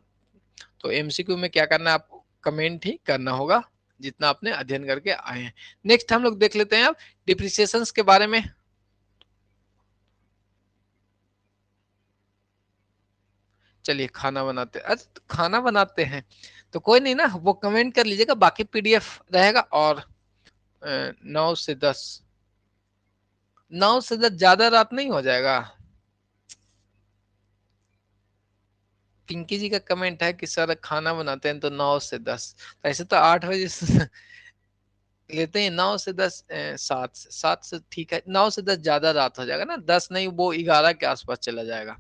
तो एमसीक्यू में क्या करना है, आपको कमेंट ही करना होगा जितना आपने अध्ययन करके आए हैं। नेक्स्ट हम लोग देख लेते हैं अब डिप्रिसिएशन के बारे में। चलिए, खाना बनाते हैं, अच्छा तो खाना बनाते हैं तो कोई नहीं ना, वो कमेंट कर लीजिएगा, बाकी पीडीएफ रहेगा। और 9 से 10, 9 से 10 ज्यादा रात नहीं हो जाएगा। पिंकी जी का कमेंट है कि सर खाना बनाते हैं तो 9 से 10, तो ऐसे तो 8 बजे से लेते हैं, 9 से 10, 7 से ठीक है, 9 से 10 ज्यादा रात हो जाएगा ना, 10 नहीं वो 11 के आसपास चला जाएगा।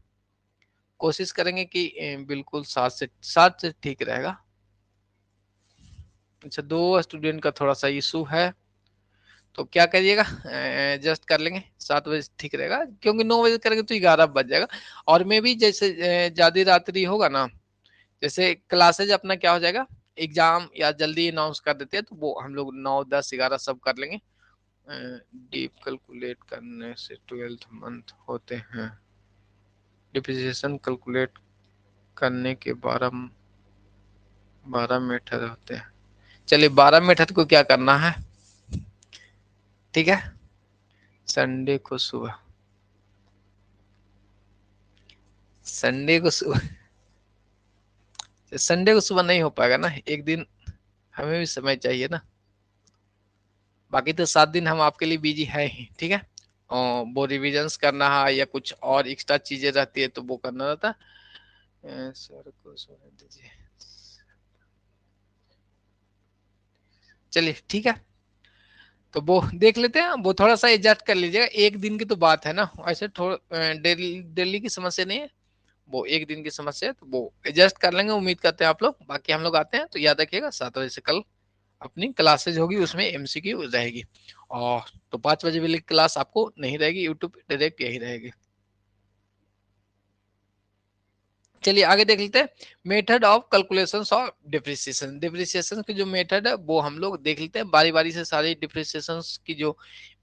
कोशिश करेंगे कि बिल्कुल 7 से ठीक रहेगा। अच्छा, 2 स्टूडेंट का थोड़ा सा इशू है, तो क्या करिएगा, एडजस्ट कर लेंगे, 7 बजे ठीक रहेगा, क्योंकि 9 बजे करेंगे तो 11 बज जाएगा। और मैं भी जैसे ज्यादा रात्रि होगा ना, जैसे क्लासेज अपना क्या हो जाएगा, एग्जाम या जल्दी अनाउंस कर देते हैं, तो वो हम लोग 9, 10, 11 सब कर लेंगे। डीप कैलकुलेट करने से 12th मंथ होते हैं, डिप्रिसिएशन कैलकुलेट करने के 12 मेथड होते हैं। चलिए 12 मेथड को क्या करना है, ठीक है। संडे को सुबह, संडे को सुबह, संडे को सुबह नहीं हो पाएगा ना, एक दिन हमें भी समय चाहिए ना। बाकी तो 7 दिन हम आपके लिए बिजी है ही, ठीक है। और वो रिविजन्स करना है या कुछ और एक्स्ट्रा चीजें रहती है तो वो करना रहता है। सर को सोने दीजिए, चलिए ठीक है। तो वो देख लेते हैं, वो थोड़ा सा एडजस्ट कर लीजिएगा, एक दिन की तो बात है ना, ऐसे थोड़ा डेली डेली की समस्या नहीं है, वो एक दिन की समस्या है, तो वो एडजस्ट कर लेंगे, उम्मीद करते हैं आप लोग। बाकी हम लोग आते हैं, तो याद रखिएगा 7 बजे से कल अपनी क्लासेज होगी, उसमें एमसीक्यू रहेगी। और तो 5 बजे वाली क्लास आपको नहीं रहेगी, यूट्यूब पे डायरेक्ट यही रहेगी। चलिए आगे देख लेते हैं, method of calculation of depreciation. Depreciation की जो मेथड है वो हम लोग देख लेते हैं, बारी बारी से सारी डिप्रिसिएशन की जो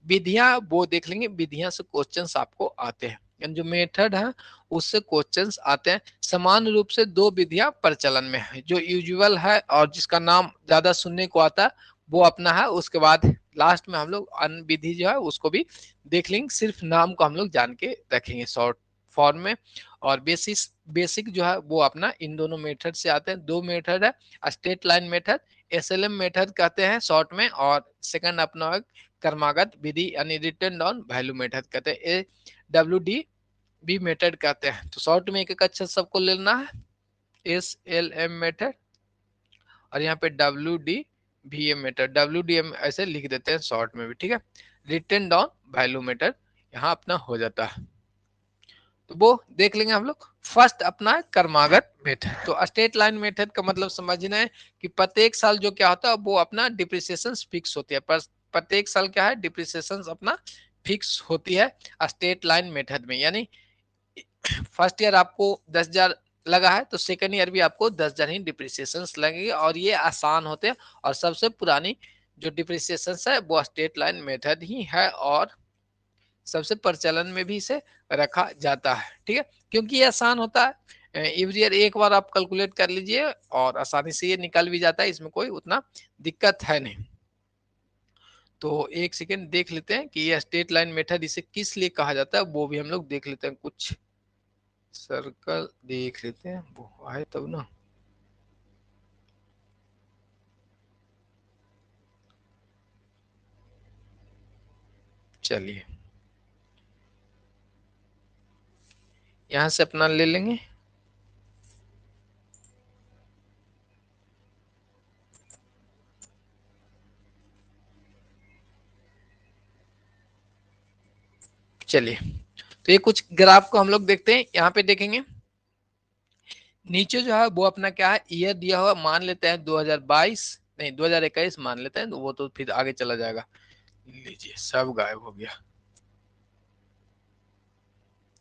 विधियां वो देख लेंगे। विधियां से क्वेश्चंस आपको आते हैं, यानी जो मेथड है उससे क्वेश्चंस आते हैं। समान रूप से दो विधियां प्रचलन में है, जो यूजुअल है और जिसका नाम ज्यादा सुनने को आता है वो अपना है। उसके बाद लास्ट में हम लोग अन्य विधि जो है उसको भी देख लेंगे, सिर्फ नाम को हम लोग जान के रखेंगे शॉर्ट फॉर्म में। और बेसिक जो है वो अपना इन दोनों मेथड से आते हैं। दो मेथड है, straight line method, SLM method कहते हैं शॉर्ट में, और सेकंड अपना है क्रमागत विधि यानी रिटर्न डाउन वैल्यू मेथड कहते हैं, A W D B method कहते हैं। तो शॉर्ट में एक एक अक्षर सबको लेना है, एस एल एम मेथड, और यहाँ पे डब्ल्यू डी भी M method, W D M ऐसे लिख देते हैं शॉर्ट में भी, ठीक है। रिटर्न डाउन वैल्यू मेथड यहाँ अपना हो जाता है, तो वो देख लेंगे हम लोग। फर्स्ट अपना है क्रमागत मेथड। तो स्ट्रेट लाइन मेथड का मतलब समझना है कि प्रत्येक साल जो क्या होता है वो अपना डिप्रिसिएशन फिक्स होती है, पर प्रत्येक साल क्या है डिप्रिसिएशन अपना फिक्स होती है स्ट्रेट लाइन मेथड में। यानी फर्स्ट ईयर आपको 10,000 लगा है तो सेकेंड ईयर भी आपको 10,000 ही डिप्रिसिएशन लगेगी, और ये आसान होते हैं। और सबसे पुरानी जो डिप्रिसिएशन है वो स्ट्रेट लाइन मेथड ही है, और सबसे प्रचलन में भी इसे रखा जाता है, ठीक है, क्योंकि ये आसान होता है। एवरी ईयर एक बार आप कैलकुलेट कर लीजिए और आसानी से ये निकल भी जाता है, इसमें कोई उतना दिक्कत है नहीं। तो एक सेकेंड देख लेते हैं कि ये स्ट्रेट लाइन मेथड इसे किस लिए कहा जाता है, वो भी हम लोग देख लेते हैं। कुछ सर्कल देख लेते हैं, वो आए तब ना। चलिए यहां से अपना ले लेंगे। चलिए तो ये कुछ ग्राफ को हम लोग देखते हैं, यहाँ पे देखेंगे नीचे जो है वो अपना क्या है ईयर दिया हुआ, मान लेते हैं 2022, नहीं 2021 मान लेते हैं, तो वो तो फिर आगे चला जाएगा। लीजिए सब गायब हो गया।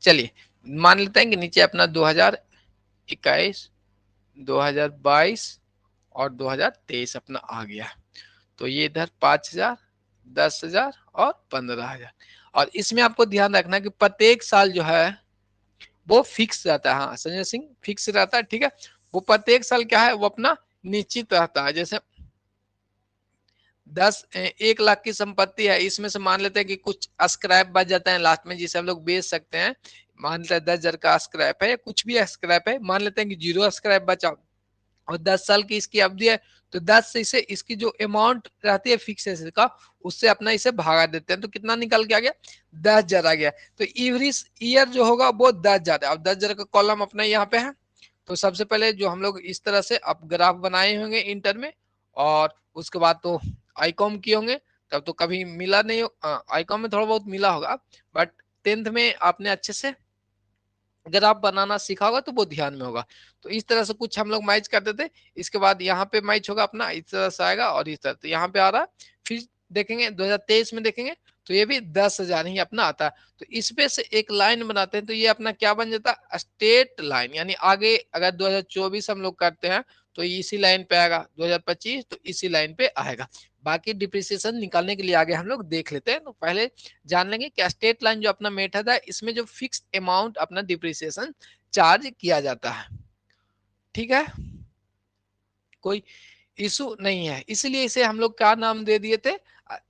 चलिए मान लेते हैं कि नीचे अपना 2021, 2022 और 2023 अपना आ गया। तो ये इधर 5,000, 10,000 और 15,000। और इसमें आपको ध्यान रखना है कि प्रत्येक साल जो है वो फिक्स रहता है। हाँ संजय सिंह, फिक्स रहता है, ठीक है। वो प्रत्येक साल क्या है वो अपना निश्चित रहता है। जैसे 1 लाख की संपत्ति है, इसमें से मान लेते हैं कि कुछ स्क्रैप बच जाता है लास्ट में जिसे हम लोग बेच सकते हैं। मान लेते हैं 10,000 का स्क्रैप है या कुछ भी स्क्रैप है, मान लेते हैं कि 0 स्क्रैप बचा और 10 साल की इसकी अवधि है, तो 10 से इसे इसकी जो अमाउंट रहती है फिक्स का उससे अपना इसे भागा देते हैं, तो कितना निकल के आ गया 10,000 आ गया। तो एवरी ईयर जो होगा वो 10,000 है। अब 10,000 का कॉलम अपना यहाँ पे है। तो सबसे पहले जो हम लोग इस तरह से अब ग्राफ बनाए होंगे इंटर में, और उसके बाद तो आईकॉम किए होंगे, तब तो कभी मिला नहीं हो। आईकॉम में थोड़ा बहुत मिला होगा, बट 10th में आपने अच्छे से अगर आप बनाना सीखा होगा तो वो ध्यान में होगा। तो इस तरह से कुछ हम लोग मैच करते थे। इसके बाद यहाँ पे मैच होगा अपना इस तरह से आएगा, और इस तरह तो यहाँ पे आ रहा है। फिर देखेंगे 2023 में देखेंगे तो ये भी 10,000 ही अपना आता है। तो इस पे से एक लाइन बनाते हैं, तो ये अपना क्या बन जाता है स्ट्रेट लाइन। यानी आगे अगर 2024 हम लोग करते हैं तो इसी लाइन पे आएगा, 2025 तो इसी लाइन पे आएगा। बाकी डिप्रिसिएशन निकालने के लिए आगे हम लोग देख लेते हैं। तो पहले जान लेंगे कि स्ट्रेट लाइन जो अपना मेथड है इसमें जो फिक्स अमाउंट अपना डिप्रिसिएशन चार्ज किया जाता है। ठीक है, कोई इशू नहीं है, इसलिए इसे हम लोग क्या नाम दे दिए थे,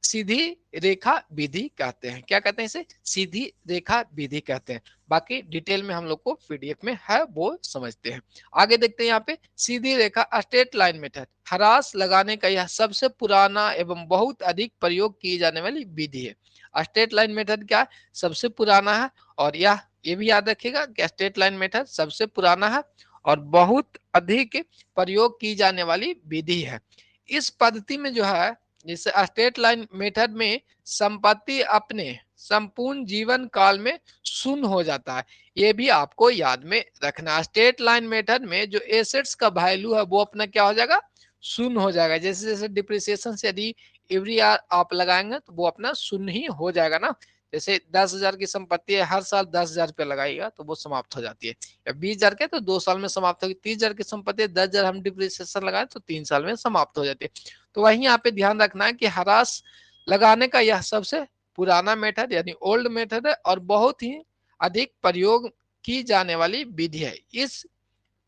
सीधी रेखा विधि कहते हैं। क्या कहते हैं इसे? सीधी रेखा विधि कहते हैं। बाकी डिटेल में हम लोग को पीडीएफ में है वो समझते हैं। आगे देखते हैं यहाँ पे सीधी रेखा स्ट्रेट लाइन मेथड ह्रास लगाने का यह सबसे पुराना एवं बहुत अधिक प्रयोग की जाने वाली विधि है। स्ट्रेट लाइन मेथड क्या है? सबसे पुराना है, और यह ये भी याद रखिएगा कि स्ट्रेट लाइन मेथड सबसे पुराना है और बहुत अधिक प्रयोग की जाने वाली विधि है। इस पद्धति में जो है, जैसे स्ट्रेट लाइन मेथड में संपत्ति अपने संपूर्ण जीवन काल में शून्य हो जाता है। ये भी आपको याद में रखना। स्ट्रेट लाइन मेथड में जो एसेट्स का वैल्यू है वो अपना क्या हो जाएगा? शून्य हो जाएगा। जैसे जैसे डिप्रिसिएशन से यदि एवरी ईयर आप लगाएंगे तो वो अपना शून्य ही हो जाएगा ना। जैसे 10,000 की संपत्ति है, हर साल 10,000 रुपया लगाएगा तो वो समाप्त हो जाती है। या 20,000 के तो 2 साल में समाप्त होगी। 30,000 की संपत्ति 10,000 हम डिप्रिसिएशन लगाए तो 3 साल में समाप्त हो जाती है। तो वहीं यहाँ पे ध्यान रखना है कि ह्रास लगाने का यह सबसे पुराना मेथड यानी ओल्ड मेथड है और बहुत ही अधिक प्रयोग की जाने वाली विधि है। इस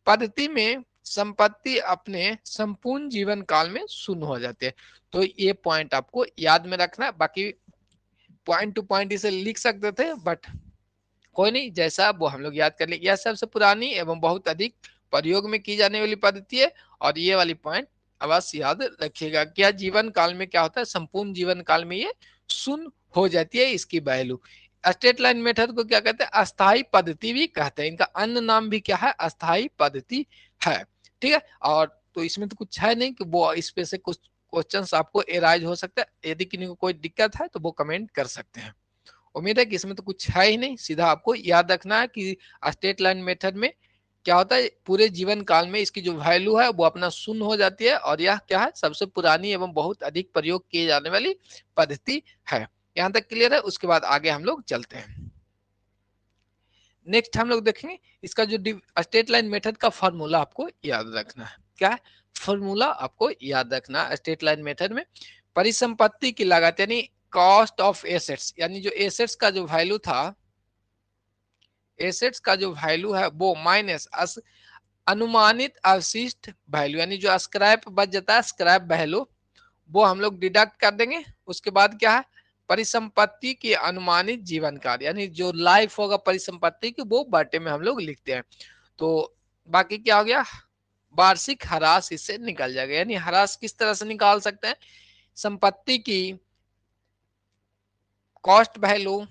पद्धति में संपत्ति अपने संपूर्ण जीवन काल में शून्य हो जाते हैं। तो ये पॉइंट आपको याद में रखना है। बाकी पॉइंट टू पॉइंट इसे लिख सकते थे, बट कोई नहीं, जैसा वो हम लोग याद कर ले। यह सबसे पुरानी एवं बहुत अधिक प्रयोग में की जाने वाली पद्धति है। और ये वाली पॉइंट अवश्य याद रखिएगा। क्या जीवन काल में क्या होता है? संपूर्ण जीवन काल में ये शून्य हो जाती है इसकी वैल्यू। स्ट्रेट लाइन मेथड को क्या कहते हैं? अस्थाई पद्धति भी कहते हैं। इनका अन्य नाम भी क्या है? अस्थाई पद्धति है। ठीक है, और तो इसमें तो कुछ है नहीं कि वो इस पे से कुछ क्वेश्चंस आपको एराइज हो सकता है। यदि किसी को कोई दिक्कत है तो वो कमेंट कर सकते हैं। उम्मीद है कि इसमें तो कुछ है ही नहीं। सीधा आपको याद रखना है कि स्ट्रेट लाइन मेथड में क्या होता है, पूरे जीवन काल में इसकी जो वैल्यू है वो अपना शून्य हो जाती है। और यह क्या है? सबसे पुरानी एवं बहुत अधिक प्रयोग किए जाने वाली पद्धति है। यहां तक क्लियर है? उसके बाद आगे हम लोग चलते हैं। नेक्स्ट हम लोग देखेंगे इसका जो स्ट्रेट लाइन मेथड का फॉर्मूला आपको याद रखना है। क्या है फॉर्मूला? आपको याद रखना स्ट्रेट लाइन मेथड में परिसंपत्ति की लागत यानी कॉस्ट ऑफ एसेट्स, यानी जो एसेट्स का जो वैल्यू था, एसेट्स का जो वैल्यू है वो माइनस अनुमानित अवशिष्ट वैल्यू, यानी जो स्क्रैप बच जाता है स्क्रैप वैल्यू, वो हम लोग डिडक्ट कर देंगे। उसके बाद क्या है? परिसंपत्ति की अनुमानित जीवन काल, यानी जो लाइफ होगा परिसंपत्ति की वो बटे में हम लोग लिखते हैं। तो बाकी क्या हो गया? वार्षिक ह्रास इससे निकल जाएगा। यानी ह्रास किस तरह से निकाल सकते हैं? संपत्ति की कॉस्ट वैल्यू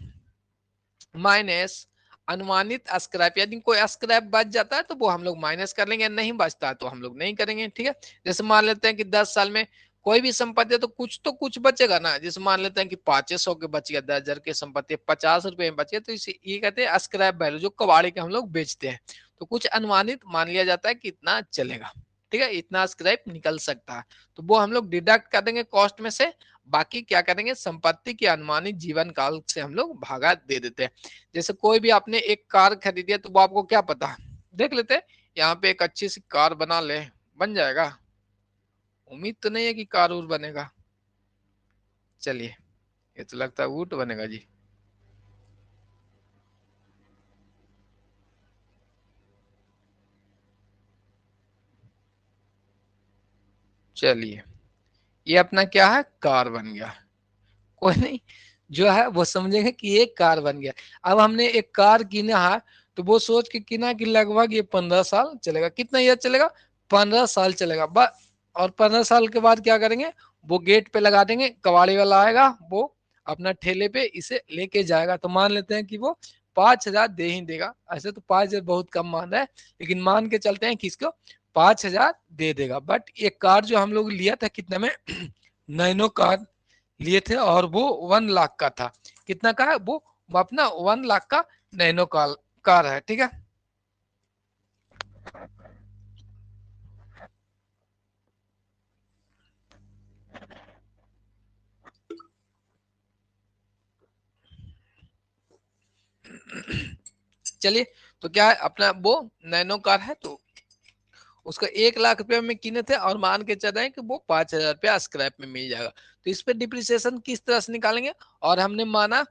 माइनस अनुमानित स्क्रैप, यदि कोई स्क्रैप बच जाता है तो वो हम लोग माइनस कर लेंगे, नहीं बचता है तो हम लोग नहीं करेंगे। ठीक है, जैसे मान लेते हैं कि 10 साल में कोई भी संपत्ति है तो कुछ बचेगा ना। जैसे मान लेते हैं कि 500 के बच गया, 10,000 की संपत्ति 50 रुपए में बच गया, तो इसे ये कहते हैं स्क्रैप वैल्यू, जो कबाड़ी के हम लोग बेचते हैं। तो कुछ अनुमानित मान लिया जाता है कि इतना चलेगा। ठीक है, इतना स्क्रैप निकल सकता है, तो वो हम लोग डिडक्ट कर देंगे कॉस्ट में से। बाकी क्या करेंगे? संपत्ति की अनुमानित जीवन काल से हम लोग भागा दे देते हैं। जैसे कोई भी आपने एक कार खरीदी है तो वो आपको क्या पता, देख लेते हैं यहाँ पे एक अच्छी सी कार बना ले, बन जाएगा? उम्मीद तो नहीं है कि कार और बनेगा। चलिए, ये तो लगता है ऊंट बनेगा जी। चलिए, ये अपना क्या है? कार बन गया। कोई नहीं, जो है वो समझेंगे कि ये कार बन गया। अब हमने एक कार किना है तो वो सोच के किना कि लगभग ये 15 साल चलेगा। कितना ईयर चलेगा? 15 साल चलेगा बस। और 15 साल के बाद क्या करेंगे? वो गेट पे लगा देंगे, कबाड़ी वाला आएगा, वो अपना ठेले पे इसे लेके जाएगा। तो मान लेते हैं कि वो 5,000 दे ही देगा। ऐसे तो 5,000 बहुत कम मान रहा है, लेकिन मान के चलते हैं कि इसको 5,000 दे देगा। बट ये कार जो हम लोग लिया था कितने में? नैनो कार लिए थे और वो 1 लाख का था। कितना का है वो अपना 1 लाख का नैनो कार है। ठीक है, चलिए, तो क्या है अपना वो नैनो कार है, तो उसको 1 लाख रुपया में किने थे और मान के चल रहे हैं कि वो 5,000 रुपया स्क्रैप में मिल जाएगा। तो इस पे डिप्रिसिएशन किस तरह से निकालेंगे, और हमने माना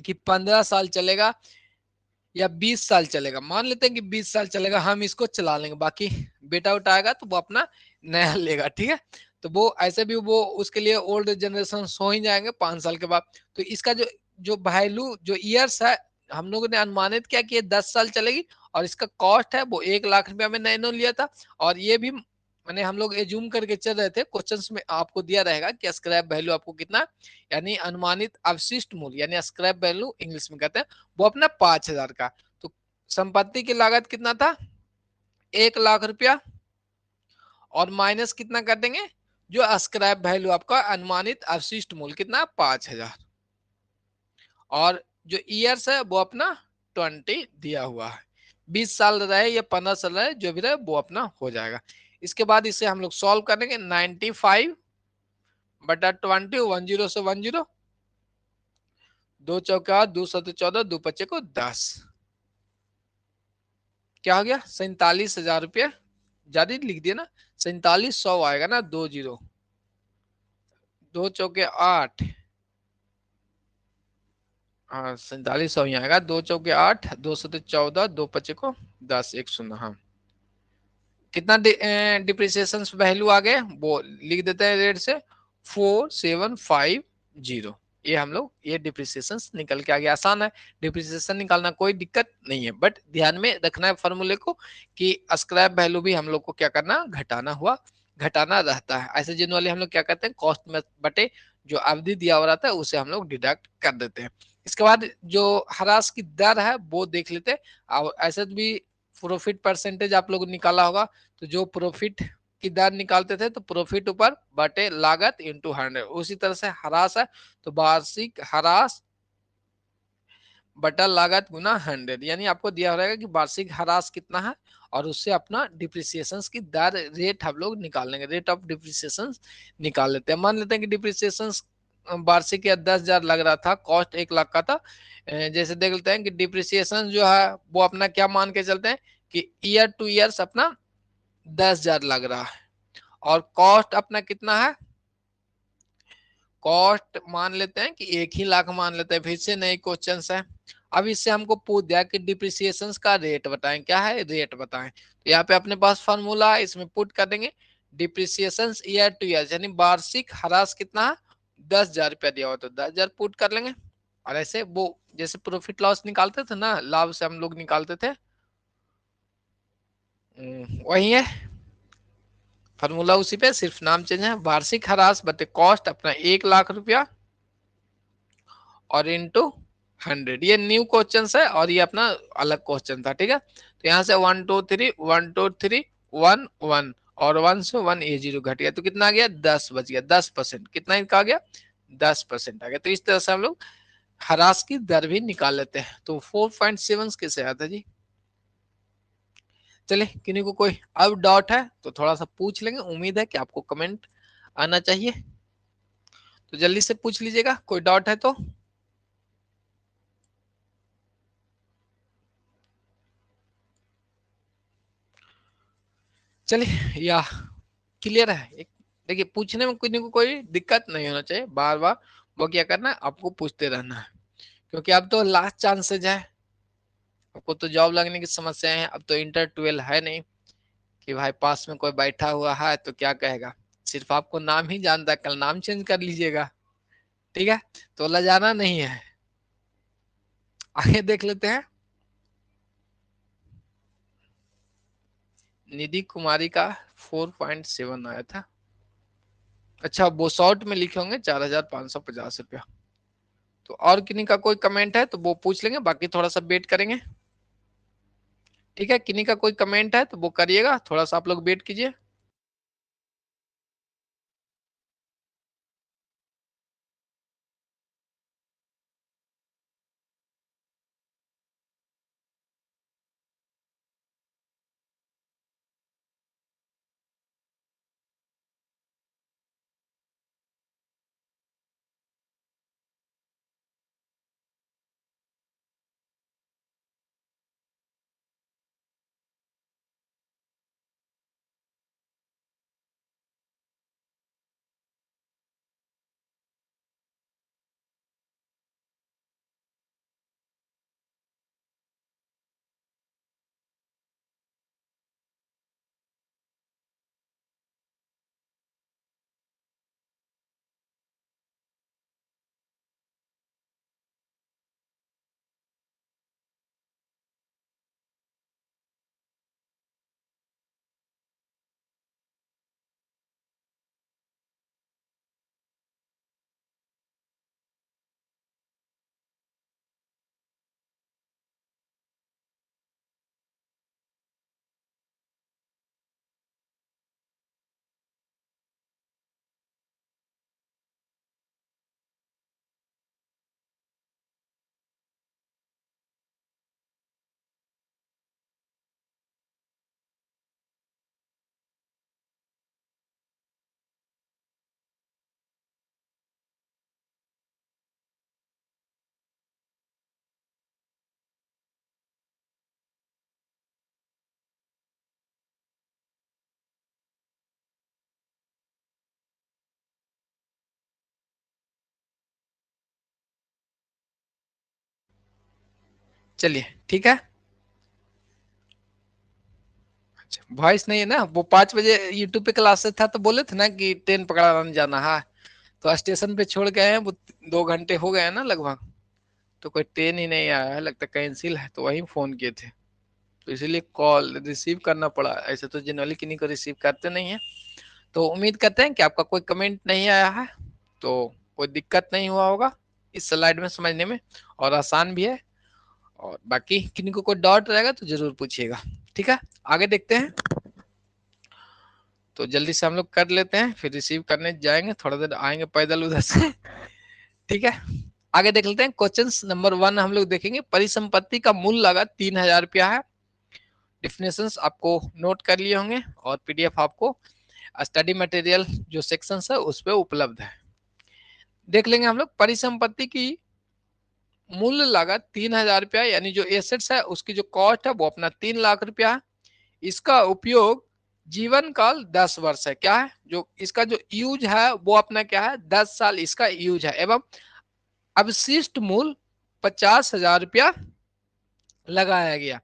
कि 15 साल चलेगा या 20 साल चलेगा, मान लेते हैं कि 20 साल चलेगा, हम इसको चला लेंगे, बाकी बेटा उठाएगा तो वो अपना नया लेगा, ठीक है। तो वो ऐसे भी वो उसके लिए ओल्ड जनरेशन हो ही जाएंगे 5 साल के बाद। तो इसका जो जो वैल्यू जो ईयर्स है, हम लोगों ने अनुमानित किया कि ये 10 साल चलेगी, और इसका कॉस्ट है वो 1 लाख रुपया में नैनो लिया था। और ये भी मैंने हम लोग एज्यूम करके चल रहे थे, क्वेश्चंस में आपको दिया रहेगा कि स्क्रैप वैल्यू आपको कितना, यानी अनुमानित अवशिष्ट मूल्य, यानी स्क्रैप वैल्यू इंग्लिश में कहते हैं, वो अपना 5,000 का। तो संपत्ति की लागत कितना था, 1 लाख रुपया, और माइनस कितना कर देंगे, जो स्क्रैप वैल्यू आपका अनुमानित अवशिष्ट मूल्य कितना 5,000, और जो ईयर्स है वो अपना 20 दिया हुआ है। 20 साल रहे या 15 साल रहे, जो भी रहे वो अपना हो जाएगा। इसके बाद इसे हम लोग सॉल्व करेंगे, 95/20, 10 से 10, 2 चौका 2 7 14, 2 5 को 10, क्या हो गया 47,000 रुपये, ज्यादा लिख दिया ना, 4700 आएगा ना, 20, 2 चौके 8, हाँ 4700 ही आएगा, 2 चौके 8, 2 7 14, 2 5 को 10, 1 0, हाँ। कितना डिप्रिसिएशन वैल्यू आ गए वो लिख देते हैं रेट से, 4750। ये हम लोग ये डिप्रिसिएशन निकल के आ गया, आसान है डिप्रिसिएशन निकालना, कोई दिक्कत नहीं है, बट ध्यान में रखना है फॉर्मूले को कि स्क्रैप वैल्यू भी हम लोग को क्या करना, घटाना रहता है। ऐसे जनरली हम लोग क्या करते हैं, कॉस्ट में बटे जो अवधि दिया हुआ रहता है उसे हम लोग डिडक्ट कर देते हैं। इसके बाद जो ह्रास की दर है वो देख लेते हैं। और ऐसे भी प्रॉफिट परसेंटेज आप लोग निकाला होगा, तो जो प्रॉफिट की दर निकालते थे तो प्रॉफिट ऊपर बटे लागत इंटू 100, उसी तरह से ह्रास है तो वार्षिक ह्रास बटा लागत गुना 100, यानी आपको दिया रहेगा कि वार्षिक ह्रास कितना है, और उससे अपना डिप्रिसिएशन की दर रेट हम लोग निकाल लेंगे, रेट ऑफ डिप्रिसिएशन निकाल लेते हैं। मान लेते हैं कि डिप्रिसिएशन वार्षिक या 10,000 लग रहा था, कॉस्ट 1 लाख का था। जैसे देख लेते हैं कि डिप्रिसिएशन जो है वो अपना क्या मान के चलते हैं कि ईयर टू ईयर्स अपना 10,000 लग रहा है, और कॉस्ट अपना कितना है, कॉस्ट मान लेते हैं कि 1 ही लाख मान लेते हैं, फिर से नए क्वेश्चन है। अब इससे हमको पूछ दिया कि डिप्रिसिएशन का रेट बताएं, क्या है रेट बताएं, तो यहाँ पे अपने पास फॉर्मूला है, इसमें पुट कर देंगे डिप्रिसिएशन ईयर टू ईयर, यानी वार्षिक ह्रास कितना है, 10,000 रुपया दिया हुआ तो 10,000 पुट कर लेंगे। और ऐसे वो जैसे प्रॉफिट लॉस निकालते थे ना, लाभ से हम लोग निकालते थे, वही है फॉर्मूला, उसी पे सिर्फ नाम चेंज है, वार्षिक ह्रास बटे कॉस्ट अपना 1 लाख रुपया और इंटू 100। ये न्यू क्वेश्चन है और ये अपना अलग क्वेश्चन था, ठीक है। तो यहाँ से 1 2 3 1 2 3 1 1 और 1 से 1 ये 0 घट गया, तो कितना आ गया 10 बच गया, 10%, कितना इनका आ गया 10% आ गया। तो इस तरह से हम लोग ह्रास की दर भी निकाल लेते हैं। तो 4.7 कैसे आता है जी। चलिए किन्हीं को कोई अब डाउट है तो थोड़ा सा पूछ लेंगे, उम्मीद है कि आपको कमेंट आना चाहिए, तो जल्दी से पूछ लीजिएगा कोई डाउट है तो। चलिए या क्लियर है एक, देखिए पूछने में किसी को कोई दिक्कत नहीं होना चाहिए, बार बार वो क्या करना है आपको पूछते रहना है, क्योंकि अब तो लास्ट चांसेज है, आपको तो जॉब लगने की समस्या है, अब तो इंटर 12 है नहीं कि भाई पास में कोई बैठा हुआ है तो क्या कहेगा, सिर्फ आपको नाम ही जानता है, कल नाम चेंज कर लीजिएगा, ठीक है। तो लजाना नहीं है। आगे देख लेते हैं, निधि कुमारी का 4.7 आया था, अच्छा वो शॉर्ट में लिखे होंगे 4,550 रुपया। तो और किन्हीं का कोई कमेंट है तो वो पूछ लेंगे, बाकी थोड़ा सा वेट करेंगे, ठीक है। किन्हीं का कोई कमेंट है तो वो करिएगा, थोड़ा सा आप लोग वेट कीजिए। चलिए ठीक है। वॉइस नहीं है ना, वो 5 बजे यूट्यूब पे क्लासेस था तो बोले थे ना कि ट्रेन पकड़ाने जाना है, तो स्टेशन पे छोड़ गए हैं वो, 2 घंटे हो गए हैं ना लगभग, तो कोई ट्रेन ही नहीं आया है, लगता कैंसिल है, तो वही फोन किए थे, तो इसीलिए कॉल रिसीव करना पड़ा। ऐसे तो जनरली किन्हीं को रिसीव करते नहीं है। तो उम्मीद करते हैं कि आपका कोई कमेंट नहीं आया है, तो कोई दिक्कत नहीं हुआ होगा इस स्लाइड में समझने में, और आसान भी है। और बाकी किन्हीं को कोई डाउट रहेगा तो जरूर पूछिएगा। ठीक है, आगे देखते हैं। तो जल्दी से हम लोग कर लेते हैं, फिर रिसीव करने जाएंगे, थोड़ा देर आएंगे पैदल उधर से। ठीक है, आगे देख लेते हैं। क्वेश्चन नंबर 1 हम लोग देखेंगे। परिसंपत्ति का मूल लागत 3000 रुपया है। डिफिनेशंस आपको नोट कर लिए होंगे, और पीडीएफ आपको स्टडी मटेरियल जो सेक्शन है उस पर उपलब्ध है। देख लेंगे हम लोग। परिसंपत्ति की मूल लागत 3000 रुपया, यानी जो एसेट्स है उसकी जो कॉस्ट है वो अपना 3 लाख रुपया है। इसका उपयोग जीवन काल 10 वर्ष है। क्या है जो इसका जो यूज है वो अपना क्या है, 10 साल इसका यूज है। एवं अवशिष्ट मूल 50,000 रुपया लगाया गया।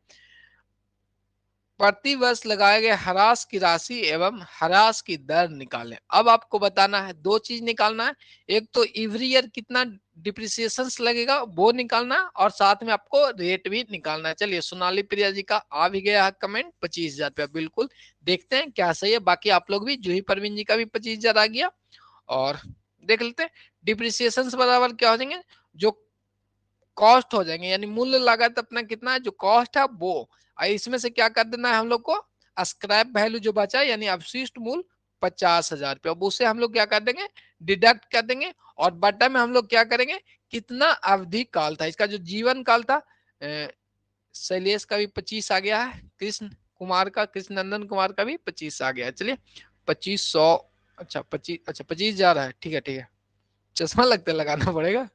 प्रति वर्ष लगाए गए ह्रास की राशि एवं ह्रास की दर निकालें। अब आपको बताना है, 2 चीज निकालना है। एक तो एवरी ईयर कितना डिप्रिसिएशन लगेगा वो निकालना है, और साथ में आपको रेट भी निकालना है। चलिए, सोनाली प्रिया जी का आ भी गया है कमेंट, 25,000 रुपया। बिल्कुल, देखते हैं क्या सही है। बाकी आप लोग भी, जूही परवीन जी का भी 25,000 आ गया। और देख लेते हैं डिप्रिसिएशन बराबर क्या हो जाएंगे, जो कॉस्ट हो जाएंगे, यानी मूल्य लागत अपना कितना है, जो कॉस्ट है वो, और इसमें से क्या कर देना है हम लोग को, स्क्रैप वैल्यू जो बचा है, यानी अवशिष्ट मूल्य 50,000 रुपया, अब उसे हम लोग क्या कर देंगे, डिडक्ट कर देंगे। और बटा में हम लोग क्या करेंगे, कितना अवधि काल था इसका, जो जीवन काल था। शैलेश का भी 25 आ गया है, कृष्ण कुमार का, कृष्ण नंदन कुमार का भी 25 आ गया है। चलिए, 2500, अच्छा 25, अच्छा 25 जा रहा है। ठीक है ठीक है, चश्मा लगता है, लगाना पड़ेगा,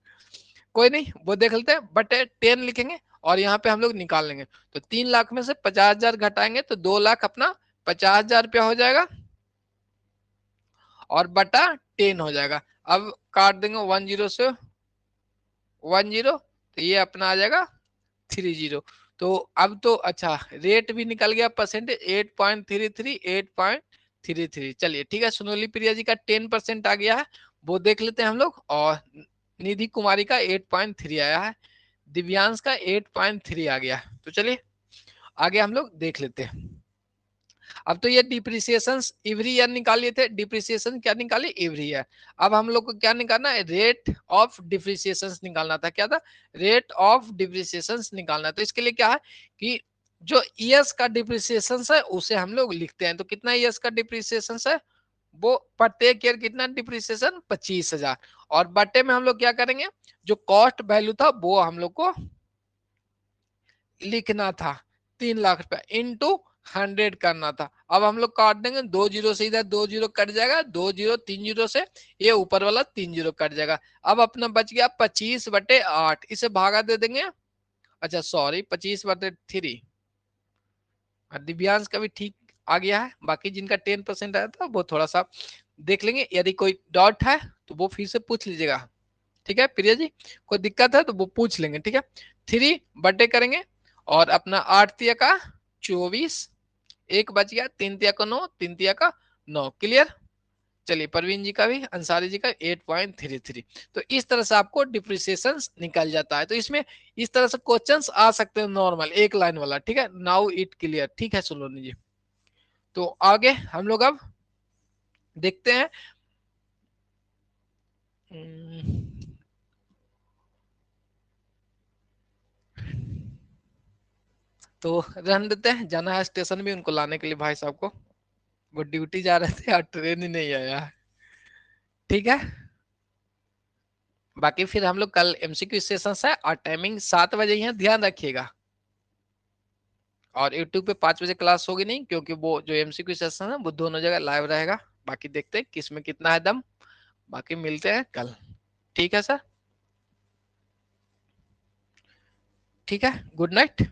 कोई नहीं, वो देख लेते हैं। बटे 10 लिखेंगे, और यहाँ पे हम लोग निकाल लेंगे। तो 3 लाख में से 50,000 घटाएंगे तो 2 लाख अपना 50,000 रुपया हो जाएगा, और बटा 10 हो जाएगा। अब काट देंगे 10 से 10, तो ये अपना आ जाएगा 30। तो अब तो अच्छा रेट भी निकल गया, परसेंटेज 8.33, 8.33। चलिए ठीक है, सोनाली प्रिया जी का 10% आ गया है, वो देख लेते हैं हम लोग। और निधि कुमारी का 8.3 आया है, दिव्यांश का 8.3 आ गया। तो चलिए आगे हम लोग देख लेते हैं। अब तो ये डिप्रिसिएशन एवरी ईयर निकाल लिए थे, डिप्रिसिएशन क्या निकाले, एवरी ईयर। अब हम लोग को क्या निकालना है, रेट ऑफ डिप्रिसिएशन निकालना था। क्या था, रेट ऑफ डिप्रिसिएशन निकालना। तो इसके लिए क्या है कि जो ईयर्स का डिप्रिसिएशन है उसे हम लोग लिखते हैं। तो कितना ईयर्स का डिप्रिसिएशन है, वो प्रत्येक ईयर कितना डिप्रिसिएशन, 25,000। और बटे में हम लोग क्या करेंगे, जो कॉस्ट वैल्यू था वो हम लोग को लिखना था, 3 लाख रुपया इंटू 100 करना था। अब हम लोग काट देंगे, 2 जीरो से इधर 2 जीरो कट जाएगा, 2 जीरो 3 जीरो से ये ऊपर वाला 3 जीरो कट जाएगा। अब अपना बच गया 25/8, इसे भागा दे देंगे। अच्छा सॉरी, 25/3। दिव्यांश का भी ठीक आ गया है, बाकी जिनका 10% आया था वो थोड़ा सा देख लेंगे, यदि कोई डाउट है तो वो फिर से पूछ लीजिएगा। ठीक है प्रिया जी, कोई दिक्कत है तो वो पूछ लेंगे। ठीक है, 3 करेंगे, और अपना 8 तिया का 24, एक बच गया, 3 तिया का 9, 3 तिया का 9। क्लियर। चलिए, परवीन जी का भी, अंसारी जी का 8.33। तो इस तरह से आपको डिप्रिसिएशन निकल जाता है। तो इसमें इस तरह से क्वेश्चंस आ सकते हैं, नॉर्मल एक लाइन वाला। ठीक है, नाउ इट क्लियर। ठीक है सुलोनी जी, तो आगे हम लोग अब देखते हैं। तो रहने देते हैं, जाना है स्टेशन भी उनको लाने के लिए भाई साहब को, वो ड्यूटी जा रहे थे और ट्रेन ही नहीं आया। ठीक है, बाकी फिर हम लोग कल एमसीक्यू सेशन है, और टाइमिंग 7 बजे ही है, ध्यान रखिएगा। और यूट्यूब पे 5 बजे क्लास होगी नहीं, क्योंकि वो जो एमसीक्यू सेशन है वो दोनों जगह लाइव रहेगा। बाकी देखते हैं किस में कितना है दम। बाकी मिलते हैं कल। ठीक है सर, ठीक है, गुड नाइट।